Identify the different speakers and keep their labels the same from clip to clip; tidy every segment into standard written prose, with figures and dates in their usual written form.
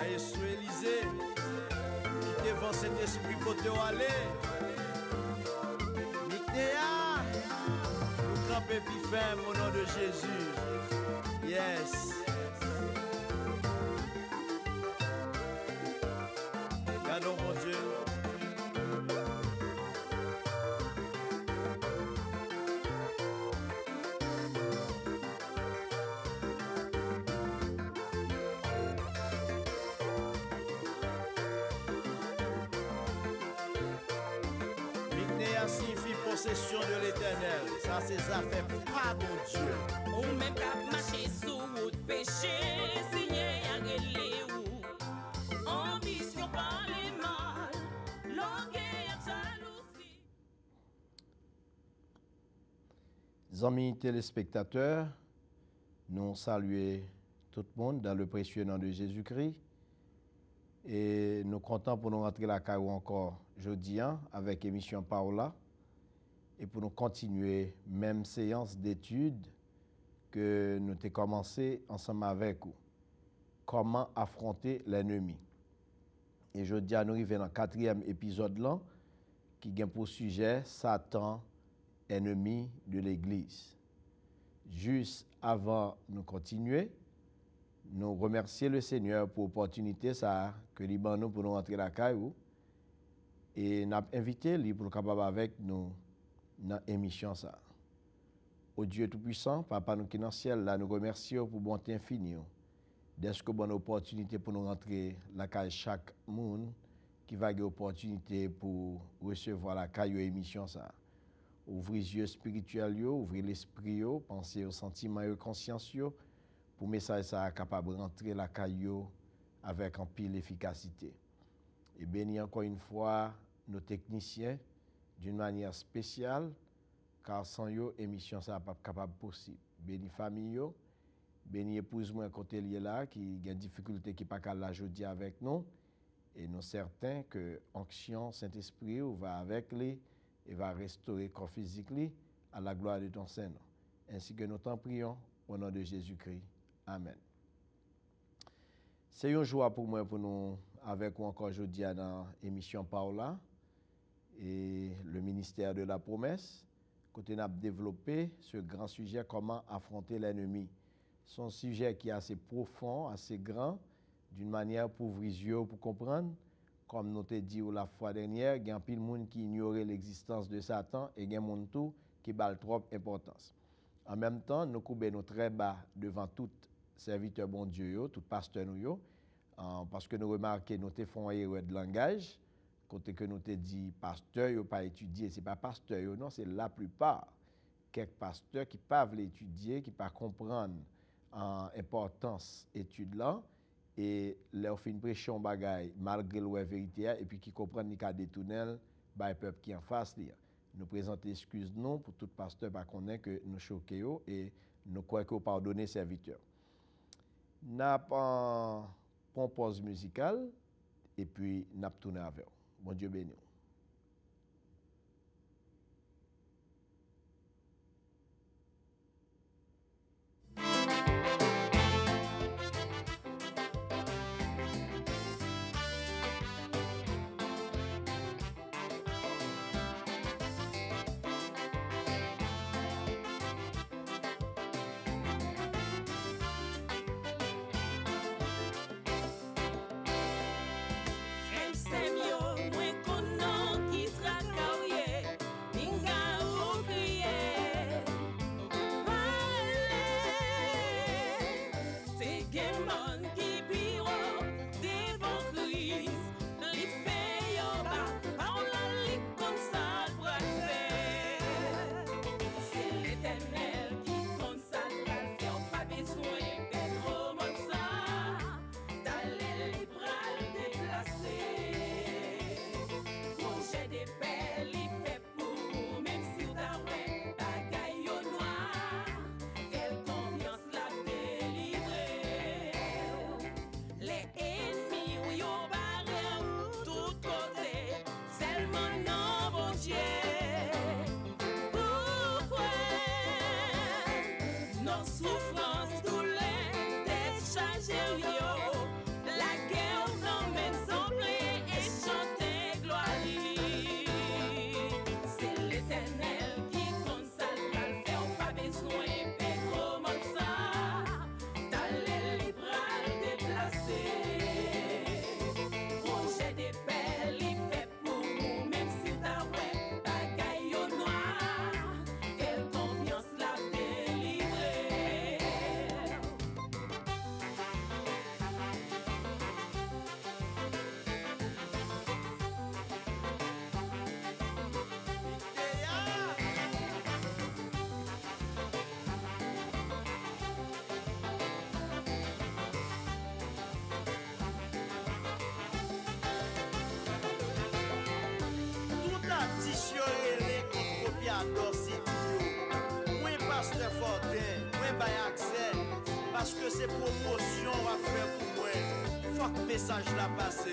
Speaker 1: Voyez sous Élysée, qui devant cet esprit côté où aller. Micnéa, nous camper puis ferme au nom de Jésus. Yes. Gardons mon Dieu. Signifie possession de l'éternel. Ça, c'est ça fait pas bon Dieu.
Speaker 2: Ou même qu'à marcher sous route péché, signé à relé ou ambition par les mal, l'orgueil jalousie.
Speaker 1: Amis téléspectateurs, nous saluons tout le monde dans le précieux nom de Jésus-Christ. Et nous comptons pour nous rentrer la caille encore jeudi avec émission Paola et pour nous continuer même séance d'études que nous avons commencé ensemble avec vous. Comment affronter l'ennemi. Et jeudi, nous arrivons dans le 4e épisode là, qui a pour sujet Satan, ennemi de l'Église. Juste avant de continuer, nous remercions le Seigneur pour l'opportunité que nous nous pour nous rentrer la caille et nous avons invité lui pour capable avec nous dans l'émission ça. Au Dieu Tout-Puissant, Papa nous qui est dans le ciel, là, nous remercions pour bonté infinie. D'être que bonne opportunité pour nous rentrer la caille chaque monde qui va avoir l'opportunité pour recevoir la caille émission ça. Ouvrir les yeux spirituels, ouvrir l'esprit, penser aux sentiments et aux consciences pour que le message soit capable de rentrer la caillou avec un pile efficacité. Et bénis encore une fois nos techniciens d'une manière spéciale, car sans eux, l'émission ne pas capable possible. Bénis famille, bénis épouse moi côté lié là qui a des difficultés qui pas là aujourd'hui avec nous et nous certains que onction Saint-Esprit va avec lui et va restaurer corps physique à la gloire de ton Saint-Nom. Ainsi que nous t'en prions au nom de Jésus-Christ. Amen. C'est une joie pour moi pour nous avec vous encore aujourd'hui dans l'émission Paola et le ministère de la promesse. Côté nous avons développé ce grand sujet, comment affronter l'ennemi. C'est un sujet qui est assez profond, assez grand, d'une manière pour ouvrir les yeux, pour comprendre. Comme nous t'ai dit la fois dernière, il y a un pile de monde qui ignorait l'existence de Satan et il y a un monde tout qui bat trop d'importance. En même temps, nous coupons très bas devant tout serviteur bon Dieu, tout pasteur nous, parce que nous remarquons que nous te font erreur de langage, côté que nous te dit pasteur yo pas étudier, c'est pas pasteur yo, non, c'est la plupart quelques pasteurs qui pas veulent étudier, qui pas comprendre l'importance étude là et leur fin pression bagaille malgré la vérité et puis qui comprennent ni cas détourner by peuple qui en face li. Nous présenter excuse non pour tout pasteur pas connaît que nous choquer et nous croyons que pardonner serviteur. N'a pas une pause musicale et puis n'a tourner avec. Bon Dieu béni.
Speaker 2: Frère, c'est mieux, moi qu'on
Speaker 3: fois que le message l'a passé.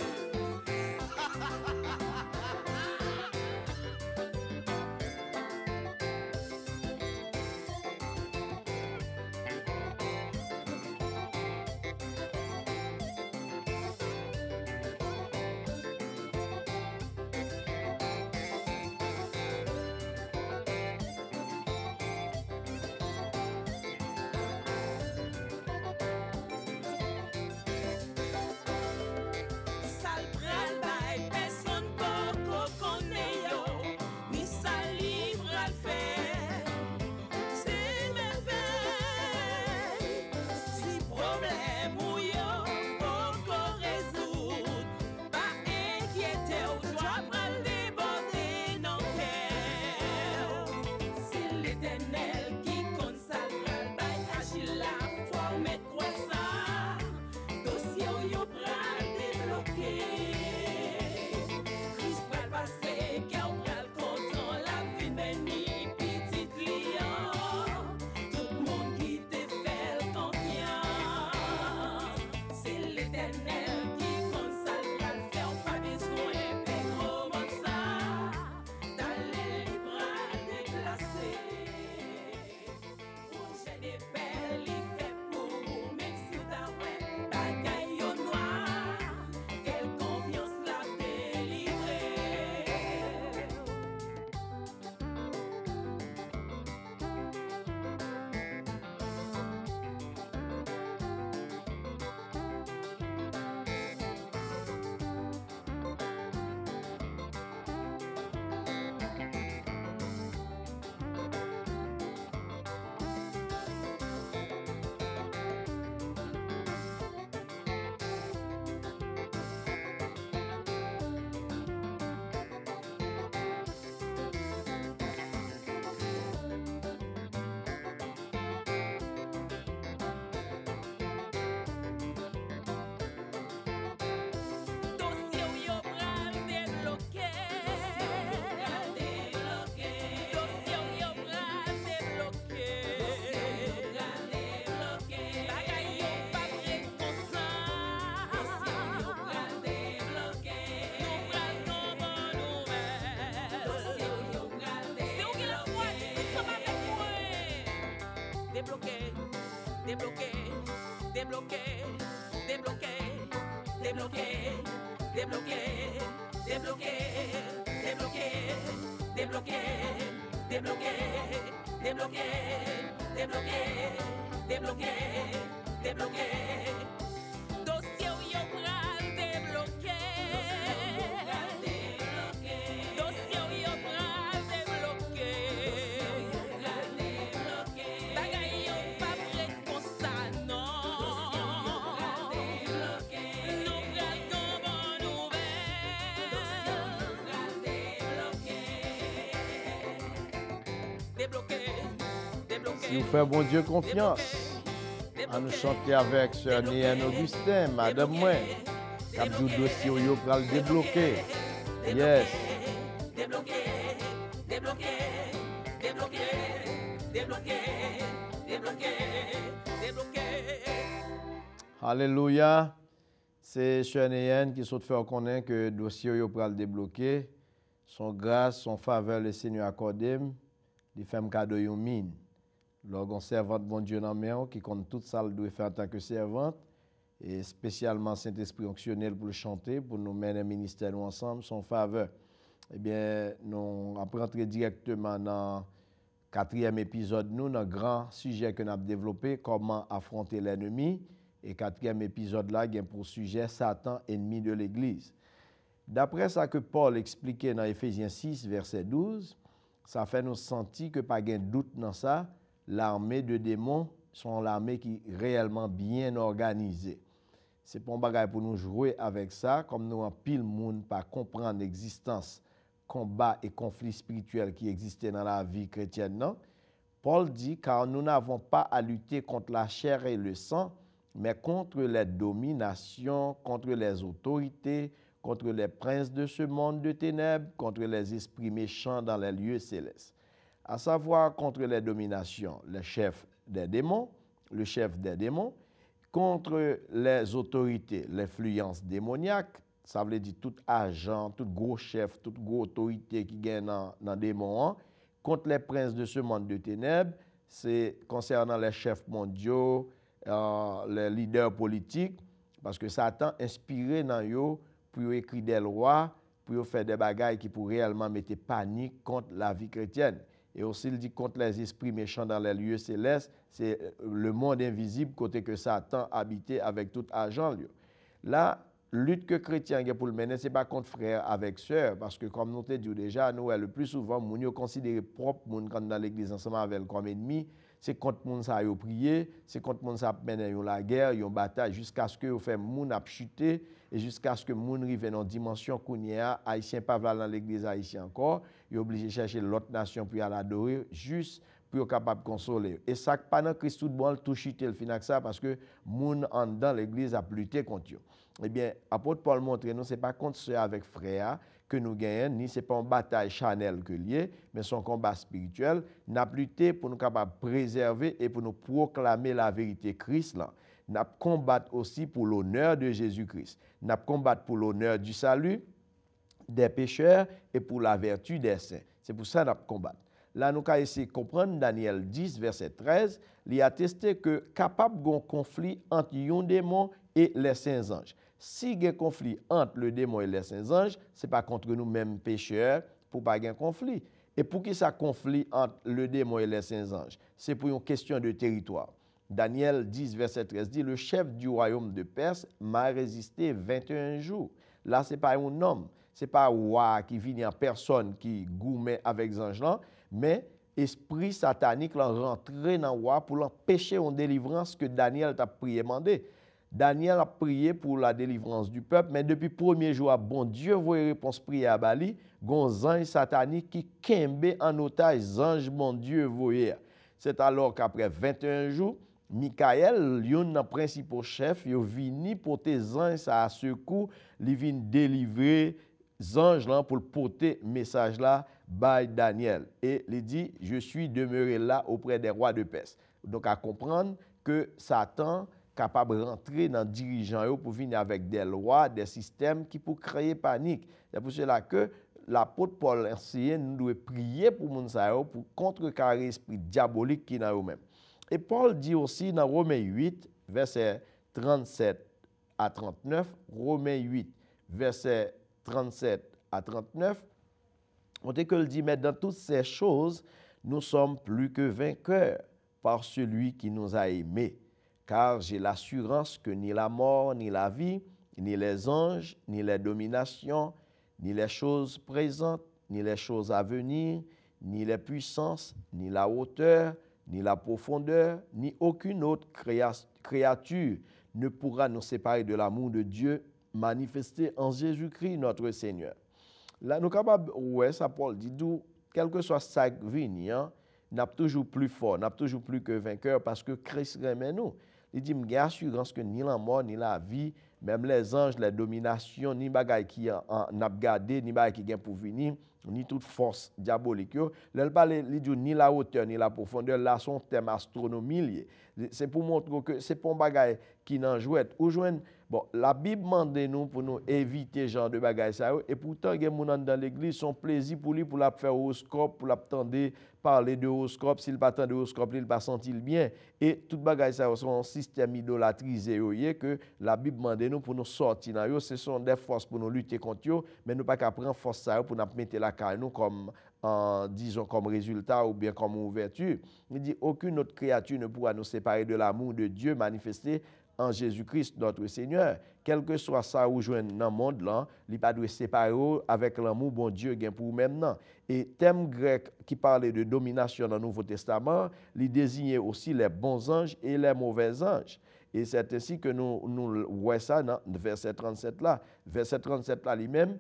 Speaker 2: Sal pral bay, personne poko konne yo, ni sa livre al fè. C'est merveille, si problème ou yo poko résoudre, pas inquiéter ou joie pral déborder non cœur. C'est l'Éternel qui compte sal pral bay, agile la foi mettre croissant, dossier ou yo pral débloqué. Christ pral passer, cœur pral content, la vie béni, petit client. Tout le monde qui te fait confiance. C'est l'Éternel qui compte ça pral faire, pas besoin de gros mots ça. D'aller li pral déplacer. Projet des belles, il fait pour même si t'as ouais, bagaille au noir. Quelle confiance la délivrer. Dossier ou yo pral débloqué. Dossier ou yo pral débloqué. Bagay yo pa prêt comme ça. Nou pral non bonne nouvelle. C'est ou qui le voit qui ensemble avec moi. Débloqué, débloqué, débloqué, débloqué, débloqué, débloqué, débloqué, débloqué, débloqué, débloqué, débloqué, débloqué, débloqué, débloqué. Dossier ou yo pral débloqué. Dossier ou yo pral débloqué. Bagay yo pa prêt comme ça, non. Nou pral gon bonne nouvelle. Débloqué, débloqué.
Speaker 1: Si vous faites bon Dieu confiance, à nous chanter avec Sœur Néane Augustin, Madame Moi, Kabdou dossier ou yo pral débloquer. Yes.
Speaker 2: Débloqué, débloqué, débloqué, débloqué, débloqué, débloqué.
Speaker 1: Alléluia. C'est Sœur Néane qui saute faire connaître que le dossier yo pral débloquer. Son grâce, son faveur, le Seigneur accordé, il fait un cadeau yon mine. Lorsqu'on servante bon Dieu dans main qui compte toute ça doit faire en tant que servante et spécialement Saint-Esprit onctionnel pour le chanter, pour nous mener un ministère nous ensemble, son faveur. Eh bien, nous après entrer directement dans quatrième épisode nous dans grand sujet que nous avons développé, comment affronter l'ennemi. Et quatrième épisode là, il y a pour sujet Satan, ennemi de l'Église. D'après ça que Paul expliquait dans Éphésiens 6, verset 12, ça fait nous sentir que pas de doute dans ça, l'armée de démons sont l'armée qui est réellement bien organisée. C'est pas un bagage pour nous jouer avec ça, comme nous en pile monde pas comprendre l'existence, combat et conflit spirituel qui existait dans la vie chrétienne. Non? Paul dit, car nous n'avons pas à lutter contre la chair et le sang, mais contre les dominations, contre les autorités, contre les princes de ce monde de ténèbres, contre les esprits méchants dans les lieux célestes. À savoir contre les dominations, le chef des démons, contre les autorités, l'influence démoniaque, ça veut dire tout agent, tout gros chef, toute grosse autorité qui gagne dans le démon, contre les princes de ce monde de ténèbres, c'est concernant les chefs mondiaux, les leaders politiques, parce que Satan inspiré dans eux pour écrire des lois, pour faire des bagailles qui pourraient réellement mettre panique contre la vie chrétienne. Et aussi, il dit contre les esprits méchants dans les lieux célestes, c'est le monde invisible côté que Satan habitait avec tout agent. Là, lutte que chrétien pour le mener, ce n'est pas contre frère avec sœur, parce que comme nous te dit déjà, nous, le plus souvent, nous considérons propre moun quand dans l'église ensemble avec comme ennemi, c'est contre moun ça yo prier, c'est contre moun ça mener la guerre, une bataille jusqu'à ce que vous fait moun a chuter et jusqu'à ce que moun rive dans dimension kounia haïtien pas dans l'église haïtien encore, il est obligé de chercher l'autre nation pour l'adorer juste pour être capable de consoler. Et ça pendant Christ tout bon tout chuter le finac ça parce que moun en dans l'église a lutté contre eux. Eh bien, apôtre Paul montre nous c'est pas contre ceux avec frère que nous gagnons, ni c'est pas une bataille charnelle que lié, mais son combat spirituel, n'a lutté pour nous capables préserver et pour nous proclamer la vérité Christ là. N'a combattre aussi pour l'honneur de Jésus-Christ. N'a combattre pour l'honneur du salut des pécheurs et pour la vertu des saints. C'est pour ça n'a combattre. Là nous avons essayé de comprendre Daniel 10 verset 13, il a attesté que capable d'un conflit entre un démon et les saints anges. Si il y a un conflit entre le démon et les saints anges, ce n'est pas contre nous-mêmes pécheurs pour pas un conflit. Et pour qui ça conflit entre le démon et les saints anges? C'est pour une question de territoire. Daniel 10, verset 13 dit, le chef du royaume de Perse m'a résisté 21 jours. Là, ce n'est pas un homme, ce n'est pas un roi qui vient en personne qui gourmet avec les anges, mais esprit satanique l'a rentré dans le roi pour l'empêcher en délivrance que Daniel t'a prié demandé. Daniel a prié pour la délivrance du peuple, mais depuis le premier jour, bon Dieu voit réponse prière à Bali, gon ange satanique qui kembe en otage, ange bon Dieu voyait. C'est alors qu'après 21 jours, Michael, l'un principal chef, il vini porter ange à secours, il vient délivrer ange là pour porter message là by Daniel. Et il dit, je suis demeuré là auprès des rois de Perse. Donc à comprendre que Satan capable de rentrer dans les dirigeants pour venir avec des lois, des systèmes qui pour créer panique. C'est pour cela que l'apôtre Paul enseigne, nous devons prier pour les gens pour contrecarrer l'esprit diabolique qui est dans eux-mêmes. Et Paul dit aussi dans Romains 8, versets 37 à 39, Romains 8, versets 37 à 39, on dit que dit, mais dans toutes ces choses, nous sommes plus que vainqueurs par celui qui nous a aimés. Car j'ai l'assurance que ni la mort, ni la vie, ni les anges, ni les dominations, ni les choses présentes, ni les choses à venir, ni les puissances, ni la hauteur, ni la profondeur, ni aucune autre créature ne pourra nous séparer de l'amour de Dieu manifesté en Jésus-Christ notre Seigneur. Là, nous sommes capables, ouais, ça Paul dit, d'où, quel que soit ça venir, n'a toujours plus fort, n'a toujours plus que vainqueur parce que Christ remet nous. Il dit, j'ai assurance que ni la mort, ni la vie, même les anges, les dominations, ni bagaille qui n'a gardé, ni bagaille qui vient pour venir, ni toute force diabolique. Là, il parle, il dit, ni la hauteur, ni la profondeur, là, son thème astronomie. C'est pour montrer que c'est pas un bagaille qui n'en jouette. Ou joindre, bon, la Bible demande nous pour nous éviter ce genre de bagaille ça. Et pourtant, il y a des gens dans l'église, son plaisir pour lui, pour la faire horoscope, pour l'attendre parler de horoscope. S'il pas attendre horoscope, il pas sentir bien. Et tout bagaille ça, c'est un système idolâtrisé que la Bible demande nous pour nous sortir dans eux. Ce sont des forces pour nous lutter contre eux, mais nous pas qu'à prendre force ça pour nous mettre la carrière nous comme disons comme résultat ou bien comme ouverture. Il dit aucune autre créature ne pourra nous séparer de l'amour de Dieu manifesté en Jésus-Christ notre Seigneur. Quel que soit ça ou joindre dans le monde là, il pas doit séparer avec l'amour bon Dieu gain pour maintenant. Et thème grec qui parlait de domination dans le Nouveau Testament, il désignait aussi les bons anges et les mauvais anges. Et c'est ainsi que nous voyons ça dans le verset 37 là. Verset 37 là lui-même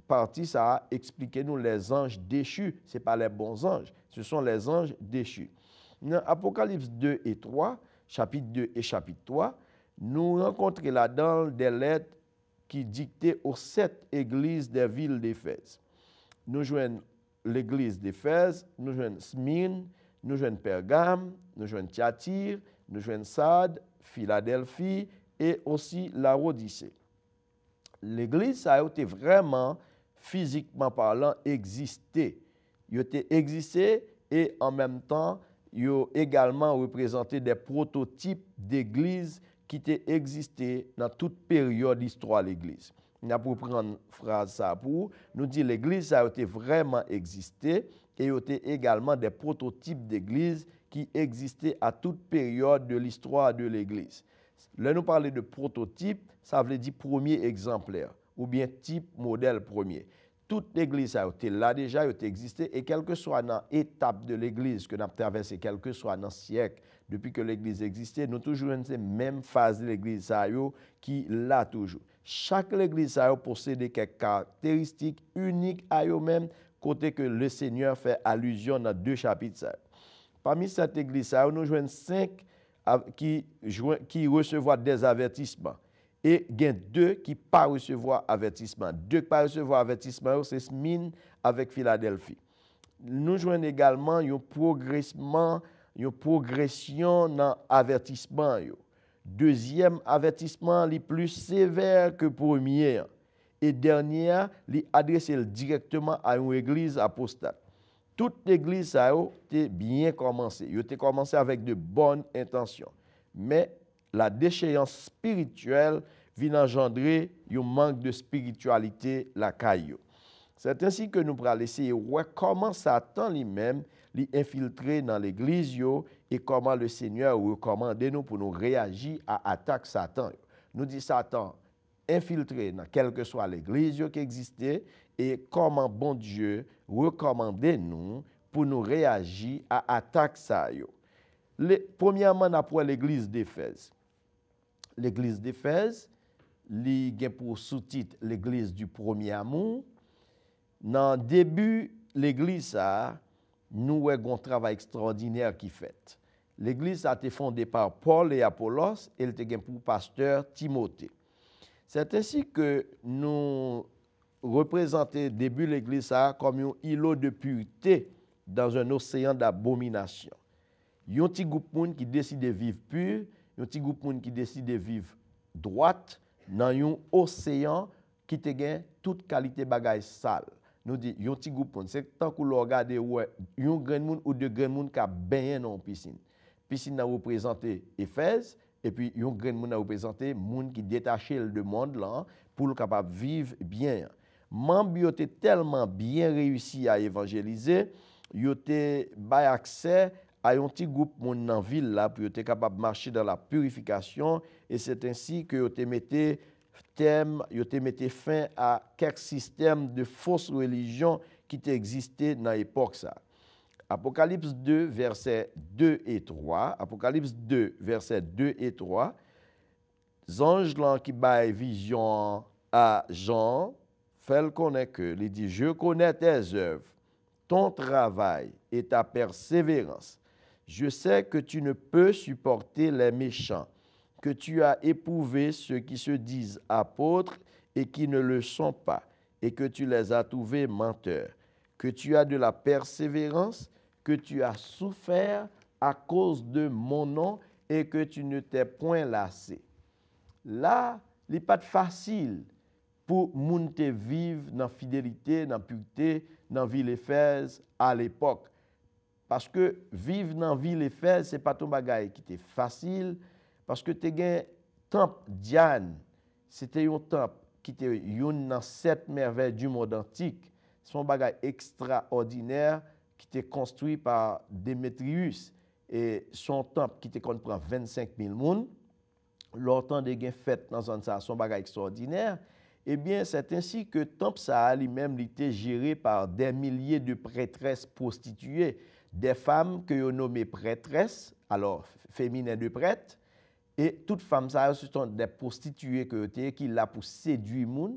Speaker 1: partie ça a expliqué nous les anges déchus, ce n'est pas les bons anges, ce sont les anges déchus. Dans Apocalypse 2 et 3, chapitre 2 et chapitre 3, nous rencontrons là-dedans des lettres qui dictaient aux 7 églises des villes d'Éphèse. Nous joignons l'église d'Éphèse, nous joignons Smyrne, nous joignons Pergame, nous joignons Thyatire, nous joignons Sardes, Philadelphie et aussi la Odyssée. L'église ça a été vraiment, physiquement parlant, existé. Il a existé et en même temps, il a également représenté des prototypes d'églises qui étaient existé dans toute période d'histoire de l'église. On a pour prendre une phrase ça pour nous dire l'église ça a été vraiment existé et il y a également des prototypes d'églises qui existaient à toute période de l'histoire de l'église. Là, nous parlons de prototype, ça veut dire premier exemplaire ou bien type modèle premier. Toute l'église a été là déjà, a existé, et quelle que soit dans l'étape de l'église que nous avons traversé, quel que soit dans le siècle, depuis que l'église existait, nous toujours une même phase de l'église qui l'a toujours. Chaque église possède quelques caractéristiques uniques à eux-mêmes, côté que le Seigneur fait allusion dans 2 chapitres. Parmi cette église, nous jouons 5 qui recevront des avertissements. Et il y a 2 qui ne pas recevoir avertissement. 2 qui ne pas recevoir avertissement, c'est Smyrne avec Philadelphie. Nous jouons également une progression dans l'avertissement. Deuxième avertissement, le plus sévère que premier. Et dernier, il adressé directement à une église apostate. Toute l'église a bien commencé. Il a commencé avec de bonnes intentions. Mais la déchéance spirituelle vient engendrer un manque de spiritualité la caillou. C'est ainsi que nous pourrons essayer de comment Satan lui-même l'infiltrer dans l'église et comment le Seigneur recommande nous pour nous réagir à l'attaque Satan. Nous dit Satan infiltré dans quelle que soit l'église qui existait et comment bon Dieu recommande nous pour nous réagir à l'attaque ça. Premièrement, après l'église d'Éphèse. L'église d'Éphèse, il y a pour sous-titre l'église du premier amour. Dans le début, l'église, nous avons un travail extraordinaire qui fait. L'église a été fondée par Paul et Apollos et elle était pour pasteur Timothée. C'est ainsi que nous représentons le début de l'église comme un îlot de pureté dans un océan d'abomination. Il y a un petit groupe de monde qui décide de vivre pur, il y a un petit groupe de monde qui décide de vivre droite dans un océan qui te gagne toute qualité bagaille sale. Nous dit un petit groupe de monde, c'est tant que vous regardez un grand monde ou deux grands monde qui a baigné dans une piscine. Piscine a représenté Éphèse et puis un grand monde a représenté monde qui détaché de monde là pour le capable vivre bien. Membres étaient tellement bien réussi à évangéliser, ils étaient bail accès à un petit groupe monde dans ville là pour être capable de marcher dans la purification et c'est ainsi que ils mettaient fin à quelques systèmes de fausses religions qui existaient dans l'époque ça. Apocalypse 2 versets 2 et 3, Apocalypse 2 versets 2 et 3, ange là qui baille vision à Jean fait le connaître que il dit je connais tes œuvres, ton travail et ta persévérance. Je sais que tu ne peux supporter les méchants, que tu as éprouvé ceux qui se disent apôtres et qui ne le sont pas, et que tu les as trouvés menteurs, que tu as de la persévérance, que tu as souffert à cause de mon nom et que tu ne t'es point lassé. Là, il n'est pas facile pour moun te vivre dans la fidélité, dans la pureté, dans la ville d'Éphèse à l'époque. Parce que vivre dans la ville d'Éphèse, ce n'est pas ton bagage qui était facile, parce que tu as un temple Diane, c'était un temple qui était une dans 7 merveilles du monde antique. C'est un bagage extraordinaire qui était construit par Démétrius. Et son temple qui était prend 25 000 personnes, longtemps de gain fait dans son bagage extraordinaire. Eh bien, c'est ainsi que le temple ça lui-même était géré par des milliers de prêtresses prostituées, des femmes que l'on nommait prêtresses, alors féminines de prêtres, et toutes femmes ça ce sont des prostituées qui là pour séduire les gens.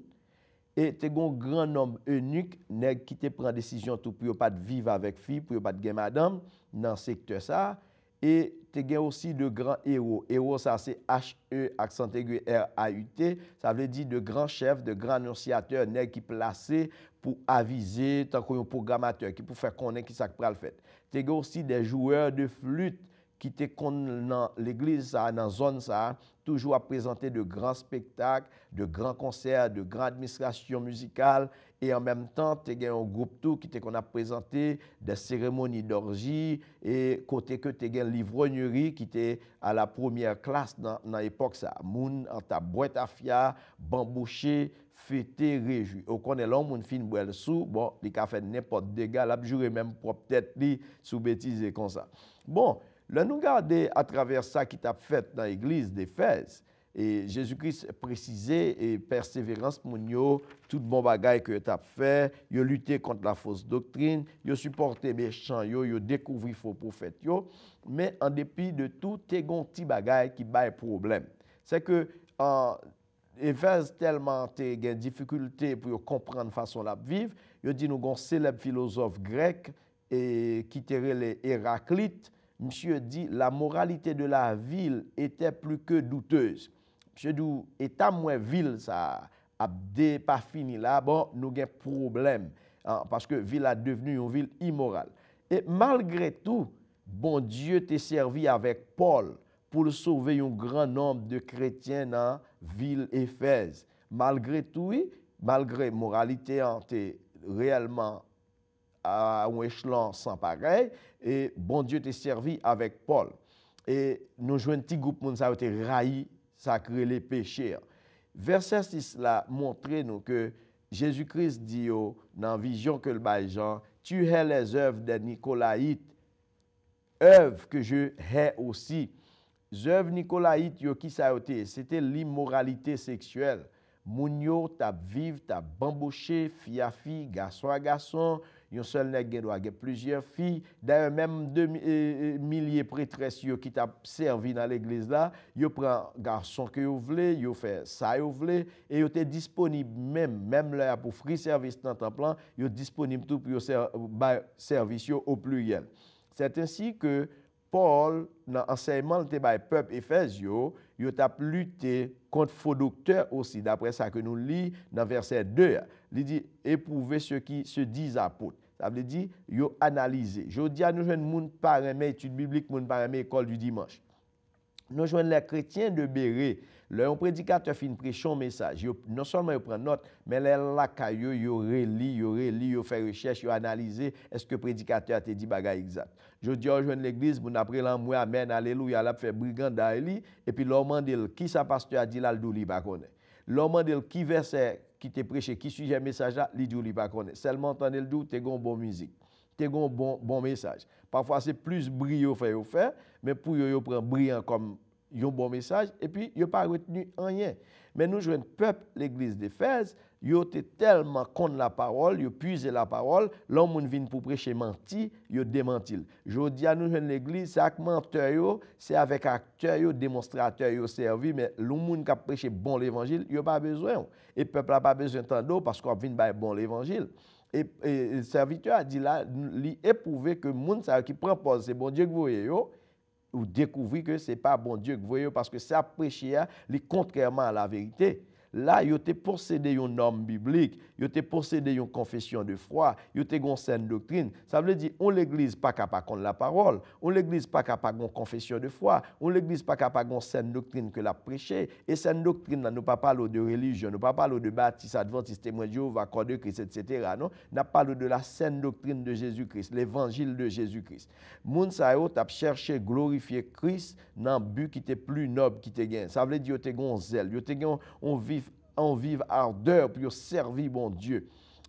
Speaker 1: Et tu as un grand nombre eunuque qui te prend décision tout pour pas vivre avec fille, pour pas de madame dans le secteur ça. Et tu as aussi de grands héros. Héros ça c'est H-E accent aigu R-A-U-T, ça veut dire de grands chefs, de grands annonciateurs qui placés pour aviser tant qu'un programmateur qui pour faire connaître qui ça pral fait. Tu as aussi des joueurs de flûte qui était dans l'église, dans la zone, ça, toujours à présenter de grands spectacles, de grands concerts, de grandes administrations musicales. Et en même temps, tu as un groupe tout qui qu'on a présenté des cérémonies d'orgie et côté que tu as une livrognerie qui était à la première classe dans l'époque. Ça, moun en ta boîte à fia, bambouché, fêté, réjoui. Au connaît l'homme, moun fin boire sous, bon, il a fait n'importe dégâts, il a juré même pour peut-être li sous bêtises comme ça. Bon, là nous regardons à travers ça qui t'a fait dans l'église d'Éphèse. Et Jésus-Christ précisait et persévérance pour nous, tout bon bagage que tu as fait, il a lutté contre la fausse doctrine, il a supporté les méchants, il a découvert les faux prophètes. Mais en dépit de tout, il y a un petit bagage qui a un problème. C'est que Éphèse tellement des difficultés pour comprendre la façon de vivre, il dit nous avons un célèbre philosophe grec et qui était les Héraclite. Monsieur dit la moralité de la ville était plus que douteuse. Monsieur dit état moins ville ça a pas fini là, bon nous avons un problème parce que ville a devenu une ville immorale. Et malgré tout, bon Dieu t'a servi avec Paul pour sauver un grand nombre de chrétiens dans la ville Éphèse. Malgré tout, malgré moralité était réellement à un échelon sans pareil, et bon Dieu t'a servi avec Paul. Et nous jouons un petit groupe qui a été railli, sacré les péchés. Verset 6 là montre nous que Jésus-Christ dit dans la vision que le bail Jean, tu hais les œuvres des Nicolaïtes, œuvres que je hais aussi. Les œuvres Nicolaïtes, qui ça a été? C'était l'immoralité sexuelle. Moun yo t'a vivre, t'a bambouché, fille à fille, garçon à garçon, yon seul nèg doit avoir plusieurs filles. D'ailleurs même 2 milliers de prêtresses qui t'a servi dans l'église là, yo prend garçon que yo vle, yo fait ça yo vle et yo était disponible même là pour free service dans temps plan, yo disponible tout pour service au pluriel. C'est ainsi que Paul, dans l'enseignement du peuple Éphésio, il a lutté contre faux docteurs aussi, d'après ça que nous lisons dans verset 2. Il dit éprouver ceux qui se disent apôtres. Ça veut dire il analyser. Je dis à nous jeunes monde par aimer étude biblique, monde par aimer école du dimanche. Nous joignons les chrétiens de Béret. Le prédicateur fin prêcher un message. Non seulement il prend note, mais les lakayo yo relit, yo fait recherche, yo analyser est-ce que le prédicateur a dit bagay exact. Je dis aux jeunes l'église, mon après l'amour amen alléluia, l'a fait briganda et puis l'homme demande qui sa pasteur a dit là le douli pas connaît. L'homme demande qui verset qui te prêché, qui sujet message là, li douli pas connaît. Seulement entendre le dou, t'es gon bon musique. T'es gon bon message. Parfois c'est plus brillant fait, mais pour yo prend brillant comme un bon message et puis yo pas retenu rien. Mais nous jouons peuple l'église d'Éphèse, yo était tellement contre la parole, yo puise la parole, l'homme vient pour prêcher menti, yo démentil. Je dis à nous jouons l'église, c'est menteur yo, c'est avec acteur yo, démonstrateur yo servi, mais l'homme qui a prêché bon l'évangile, yo pas besoin. Et peuple a pas besoin tant parce qu'on vient ba bon l'évangile. Et le serviteur a dit là, il éprouvé que moun ça qui prend pause, c'est bon Dieu que vous voyez yo, ou découvrir que ce n'est pas bon Dieu que vous voyez, parce que ça prêché, contrairement à la vérité. Là, il était possédé une norme biblique, il était possédé une confession de foi, il était une saine doctrine. Ça veut dire on l'église pas capable contre la parole, on l'église pas capable une confession de foi, on l'église pas capable une saine doctrine que la prêcher. Et saine doctrine, nous ne parlons pas de religion, nous ne parlons pas de baptiste, adventiste, témoin de Jéhovah, corps de Christ, etc. Non, nous parlons de la saine doctrine de Jésus-Christ, l'évangile de Jésus-Christ. Moun sa yo t'a cherché glorifier Christ dans le but qui était plus noble qui te gagne. Ça veut dire que tu as un zèle, tu as on vive ardeur pour servir bon Dieu.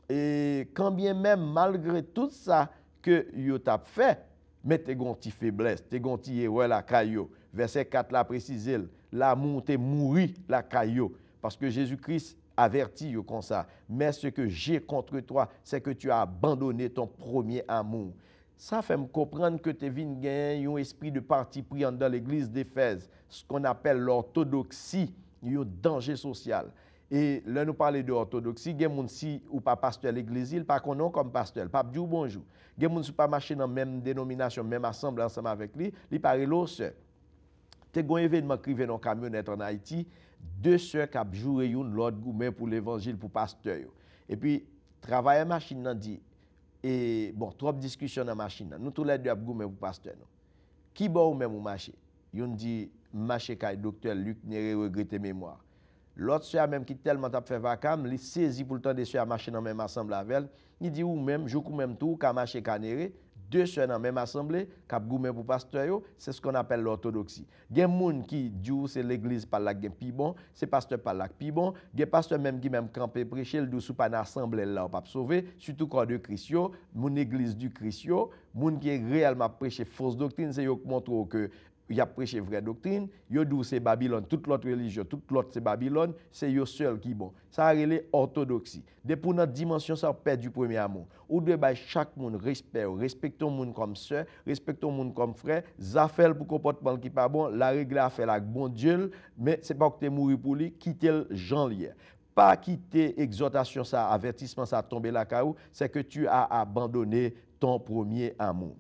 Speaker 1: Et quand bien même, malgré tout ça que yo t'a fait, mais t'es gonti faiblesse, t'es gonti ouais la caillou. Verset 4 là précise, l'amour t'es mouri la caillou. Parce que Jésus-Christ avertit yo comme ça. Mais ce que j'ai contre toi, c'est que tu as abandonné ton premier amour. Ça fait me comprendre que tu viens gagner un esprit de parti pris dans l'église d'Éphèse, ce qu'on appelle l'orthodoxie, un danger social. Et là, nous parlons de l'orthodoxie. Il y a des gens qui ou pas pasteur de l'église, ils pas connaissent comme pasteur, pas dire bonjour. Il y a des gens qui ne pas marcher dans la même dénomination, même assemblée ensemble avec lui, ils parlent l'autre sœur. Tu as un événement qui arrive dans une camionnette en Haïti, 2 sœurs qui ont joué l'autre gourmet pour l'évangile, pour pasteur. Et puis, travailler à machine, dit, et bon, trop de discussions dans la machine. Nous tous les deux avons gourmet pour pasteur. Qui bon ou même ou marché? Yon dit marché kay docteur Luc Néré regretter mémoire. L'autre soeur même qui tellement t'a fait vacam, li saisi pour le temps de soeur marcher dans même assemblée avec, il dit ou même jou même tout ka marché kanéré, deux soeurs dans même assemblée, k'ap goumé pour pasteur yo, c'est ce qu'on appelle l'orthodoxie. Gen moun qui dit c'est l'église par la gen pi bon, c'est pasteur par la pi bon, gen pasteur même qui même camper prêcher le sous pas dans assemblée là pas sauver, surtout corps de Christ yo, mon église du Christ yo, moun qui réellement prêcher fausse doctrine, c'est yo qui montre que il a prêché vraie doctrine, yo dou c'est Babylone, toute l'autre religion, toute l'autre c'est Babylone, c'est yo seul qui bon. Ça a relé orthodoxie. Depuis notre dimension ça perd du premier amour. Ou de bay chaque monde respect, respectons monde comme sœur, respectons monde comme frère, zafel pour comportement qui pas bon, la règle a fait la bon Dieu, mais c'est pas que tu mourir pour lui, quitter le Jean lié. Pas quitter exhortation ça, avertissement ça tomber la caillou, c'est que tu as abandonné ton premier amour.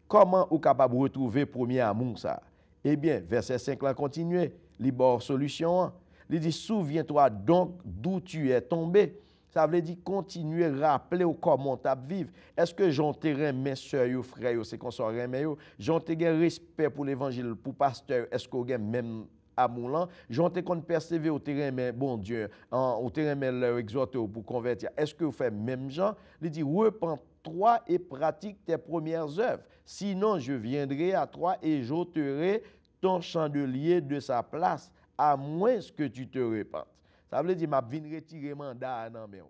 Speaker 1: Comment ou capable de retrouver premier amour ça? Eh bien, verset 5 là continue, libre solution. Il dit souviens-toi donc d'où tu es tombé. Ça veut dire continuer rappeler comment tu vivre. Est-ce que j'en terrain mes sœurs ou frères c'est qu'on soit remet yo, j'en terrain respect pour l'évangile pour pasteur, est-ce qu'on a même amour là, j'en te qu'on persévérer au terrain mais bon Dieu, au terrain mais leur exhorter pour convertir. Est-ce que vous faites même genre? Il dit repens-toi et pratique tes premières œuvres. Sinon, je viendrai à toi et j'ôterai ton chandelier de sa place, à moins que tu te repentes. Ça veut dire, je viens retirer mandat dans mes mains.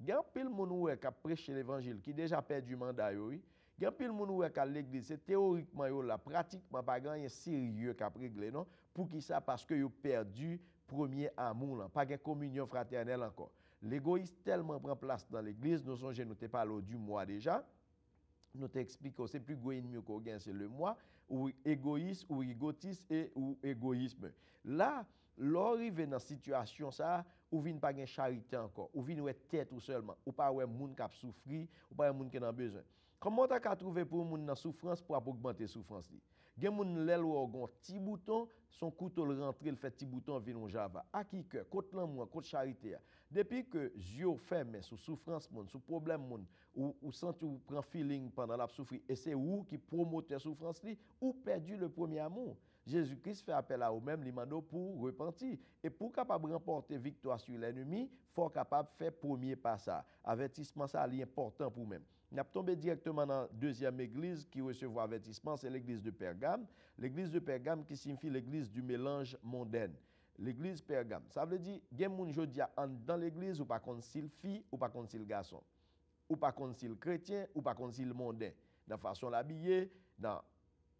Speaker 1: Il y a pile moun qui a prêché l'évangile, qui déjà perdu mandat. Il y a pile moun qui a l'église, c'est théoriquement, là, pratiquement pas grand sérieux qui a réglé, non? Pour qui ça? Parce que vous perdu premier amour, là. Pas de communion fraternelle encore. L'égoïsme tellement prend place dans l'église, nous sommes nous te parlé du mois déjà. Nous t'expliquons, c'est plus gros ennemi qu'on gagne, c'est le moi, ou égoïsme, ou égotisme et ou égoïsme. Là, l'arrivée dans cette situation, ça, ou vient pas de charité encore, ou vient de tête tout seulement, ou pas de monde qui a souffert, ou pas de monde qui a besoin. Comment tu as trouvé pour monde dans souffrance pour augmenter la souffrance? Gen moun lèl ou gon petit bouton, son couteau le rentre, il fait petit bouton vin en java. À qui que côté l'amour, côté charité. Depuis que yeux fermé sous souffrance moun, sous problème moun, ou senti ou prend feeling pendant la souffrir et c'est ou qui promote souffrance li ou perdu le premier amour. Jésus-Christ fait appel à vous-même l'imando pour repentir et pour capable remporter victoire sur l'ennemi, faut capable faire premier pas ça. Avertissement ça est important pour même. On a tombé directement dans la deuxième église qui recevra avertissement, c'est l'église de Pergame. L'église de Pergame qui signifie l'église du mélange mondain. L'église Pergame. Ça veut dire, il y a des gens qui dans l'église ou pas concile fille ou pas concile garçon. Ou pas concile chrétien ou pas concile mondain. Dans façon l'habiller, dans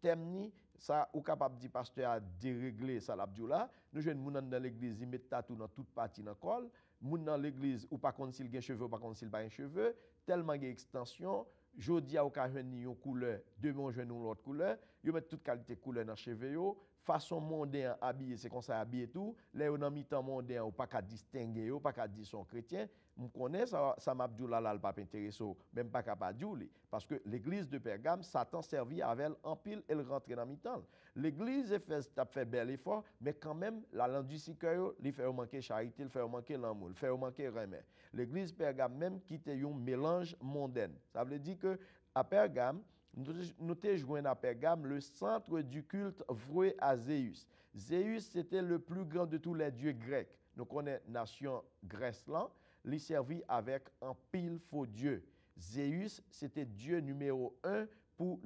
Speaker 1: thème ça ou capable de dire pasteur a dérégler ça l'abdioula. Nous jeunes moun dans l'église, ils mettent tatou dans toute partie dans col. Moun dans l'église ou pas concile gen cheveux ou pas concile pas cheveux. Tellement de extension, jodi a ou ka jwenn yon couleur, demain jwenn l'autre couleur, yo met toute qualité couleur dans cheveux yo, façon mondain habillé, c'est comme ça habillé tout, là yo dans mi-temps mondain ou pas ka distinguer yo, pas ka dire son chrétien, me connaît ça m'abdou là pas intéressé, même pas capable dire parce que l'église de Pergame, Satan servi avec en pile et rentre dans mi-temps. L'église Éphèse t'a fait bel effort, mais quand même la landucique il fait manquer charité, il fait manquer l'amour, il fait manquer remède. L'église Pergame même qui était un mélange mondain. Ça veut dire que à Pergame, nous te joint à Pergame le centre du culte voué à Zéus. Zéus c'était le plus grand de tous les dieux grecs. Nous connaissons nation Grèce là, il servit avec un pile faux dieu. Zéus c'était dieu numéro 1 pour